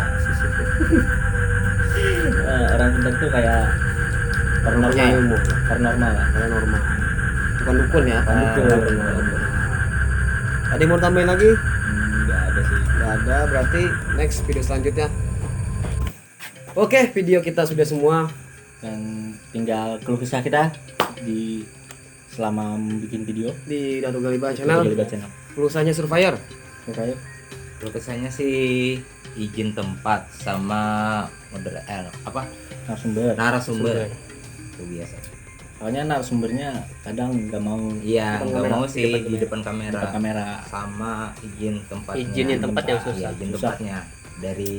Orang pintar tuh kayak Punya paranormal, ilmu, paranormal lah. paranormal. Bukan dukun ya. Bukan dukun. Ada yang mau tambahin lagi? Nggak ada sih. Nggak ada, berarti next video selanjutnya. Oke, video kita sudah semua. Dan tinggal keluh kesah kita di selama bikin video Di Dato Galiba di Channel. Galiba Channel. Pulsanya Surveyor. Oke. Kalau kesannya sih izin tempat sama Narasumber. narasumber. Itu biasa. Soalnya narasumbernya kadang nggak mau Iya, Depan nggak kamera. mau sih di depan kamera. depan kamera. Sama izin tempatnya. Izinnya tempat yang susah. Iya, izin Susah. tempatnya dari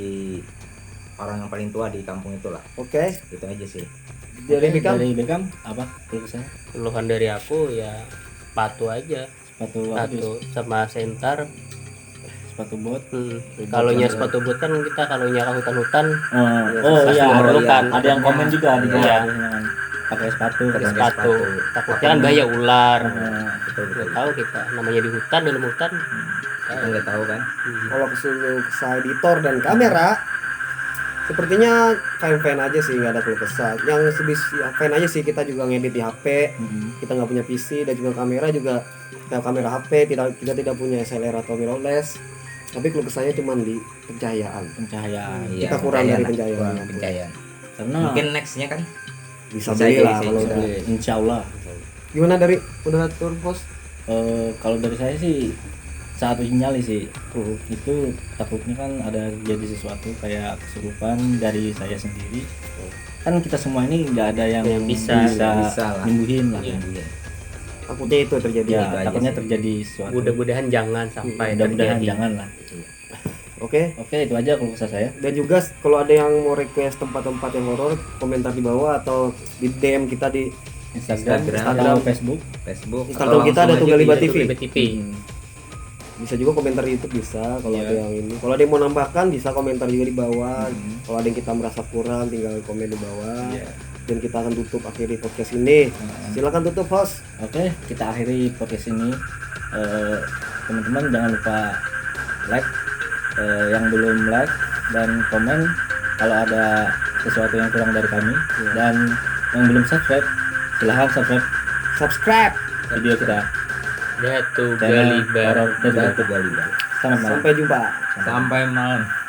orang yang paling tua di kampung itulah. Oke, Itu aja sih. dari Bikam. Dari Beckham apa keluh kesah? Keluhan dari aku ya sepatu aja. Sepatu apa Sepatu sama senter. sepatu bot. Kalau nya sepatu boot kan kita kalau nya ke hutan-hutan Oh pasti iya, memerlukan. ada yang komen juga di bawah Iya. yang pakai sepatu. Pakai sepatu. sepatu. Takutnya kan bahaya ular. Betul betul. Nggak tahu kita namanya di hutan, dalam hutan. Kita nggak tahu kan. Kalau kesulitan kesah editor dan kamera, sepertinya fine aja sih, nggak ada keluh kesah. Yang ya, fine aja sih, kita juga ngedit di HP. Kita nggak punya PC dan juga kamera juga kamera HP, kita tidak punya SLR atau mirrorless. Tapi keluh kesahnya cuma di pencahayaan. Pencahayaan. Iya, Kita kurang dari lah. pencahayaan. Kurang pencahayaan. Karena Mungkin nextnya kan Bisa Bisa beli aja, lah bisa kalau aja. udah. insya Allah. Gimana dari udah turun host? Kalau dari saya sih saat uji nyali sih itu takutnya kan ada jadi sesuatu kayak kesurupan dari saya sendiri. Kan kita semua ini nggak ada yang Bisa lah. nyembuhin lah. Iya. Takutnya itu terjadi. Ya, Itu aja takutnya sih. terjadi sesuatu. Mudah-mudahan jangan sampai Mudah-mudahan terjadi. jangan lah. Oke. Oke, itu aja kalau kesah saya. Dan juga kalau ada yang mau request tempat-tempat yang horor, komentar di bawah atau di DM kita di Instagram, Instagram. atau Facebook. Facebook. Instagram atau kita langsung Dato aja Galiba di TV. Galiba TV. Bisa juga komentar di YouTube bisa kalau Iya. ada yang ini. Kalau ada yang mau nambahkan bisa komentar juga di bawah. Kalau ada yang kita merasa kurang tinggal komen di bawah. Iya. Dan kita akan tutup akhiri podcast ini. Silakan tutup host. Oke, kita akhiri podcast ini. Teman-teman jangan lupa like, yang belum like dan komen kalau ada sesuatu yang kurang dari kami, dan yang belum subscribe silahkan subscribe video kita. Dato Channel Galiba. Horor Dato Dato Galiba. Selamat malam. Sampai jumpa. Sampai malam.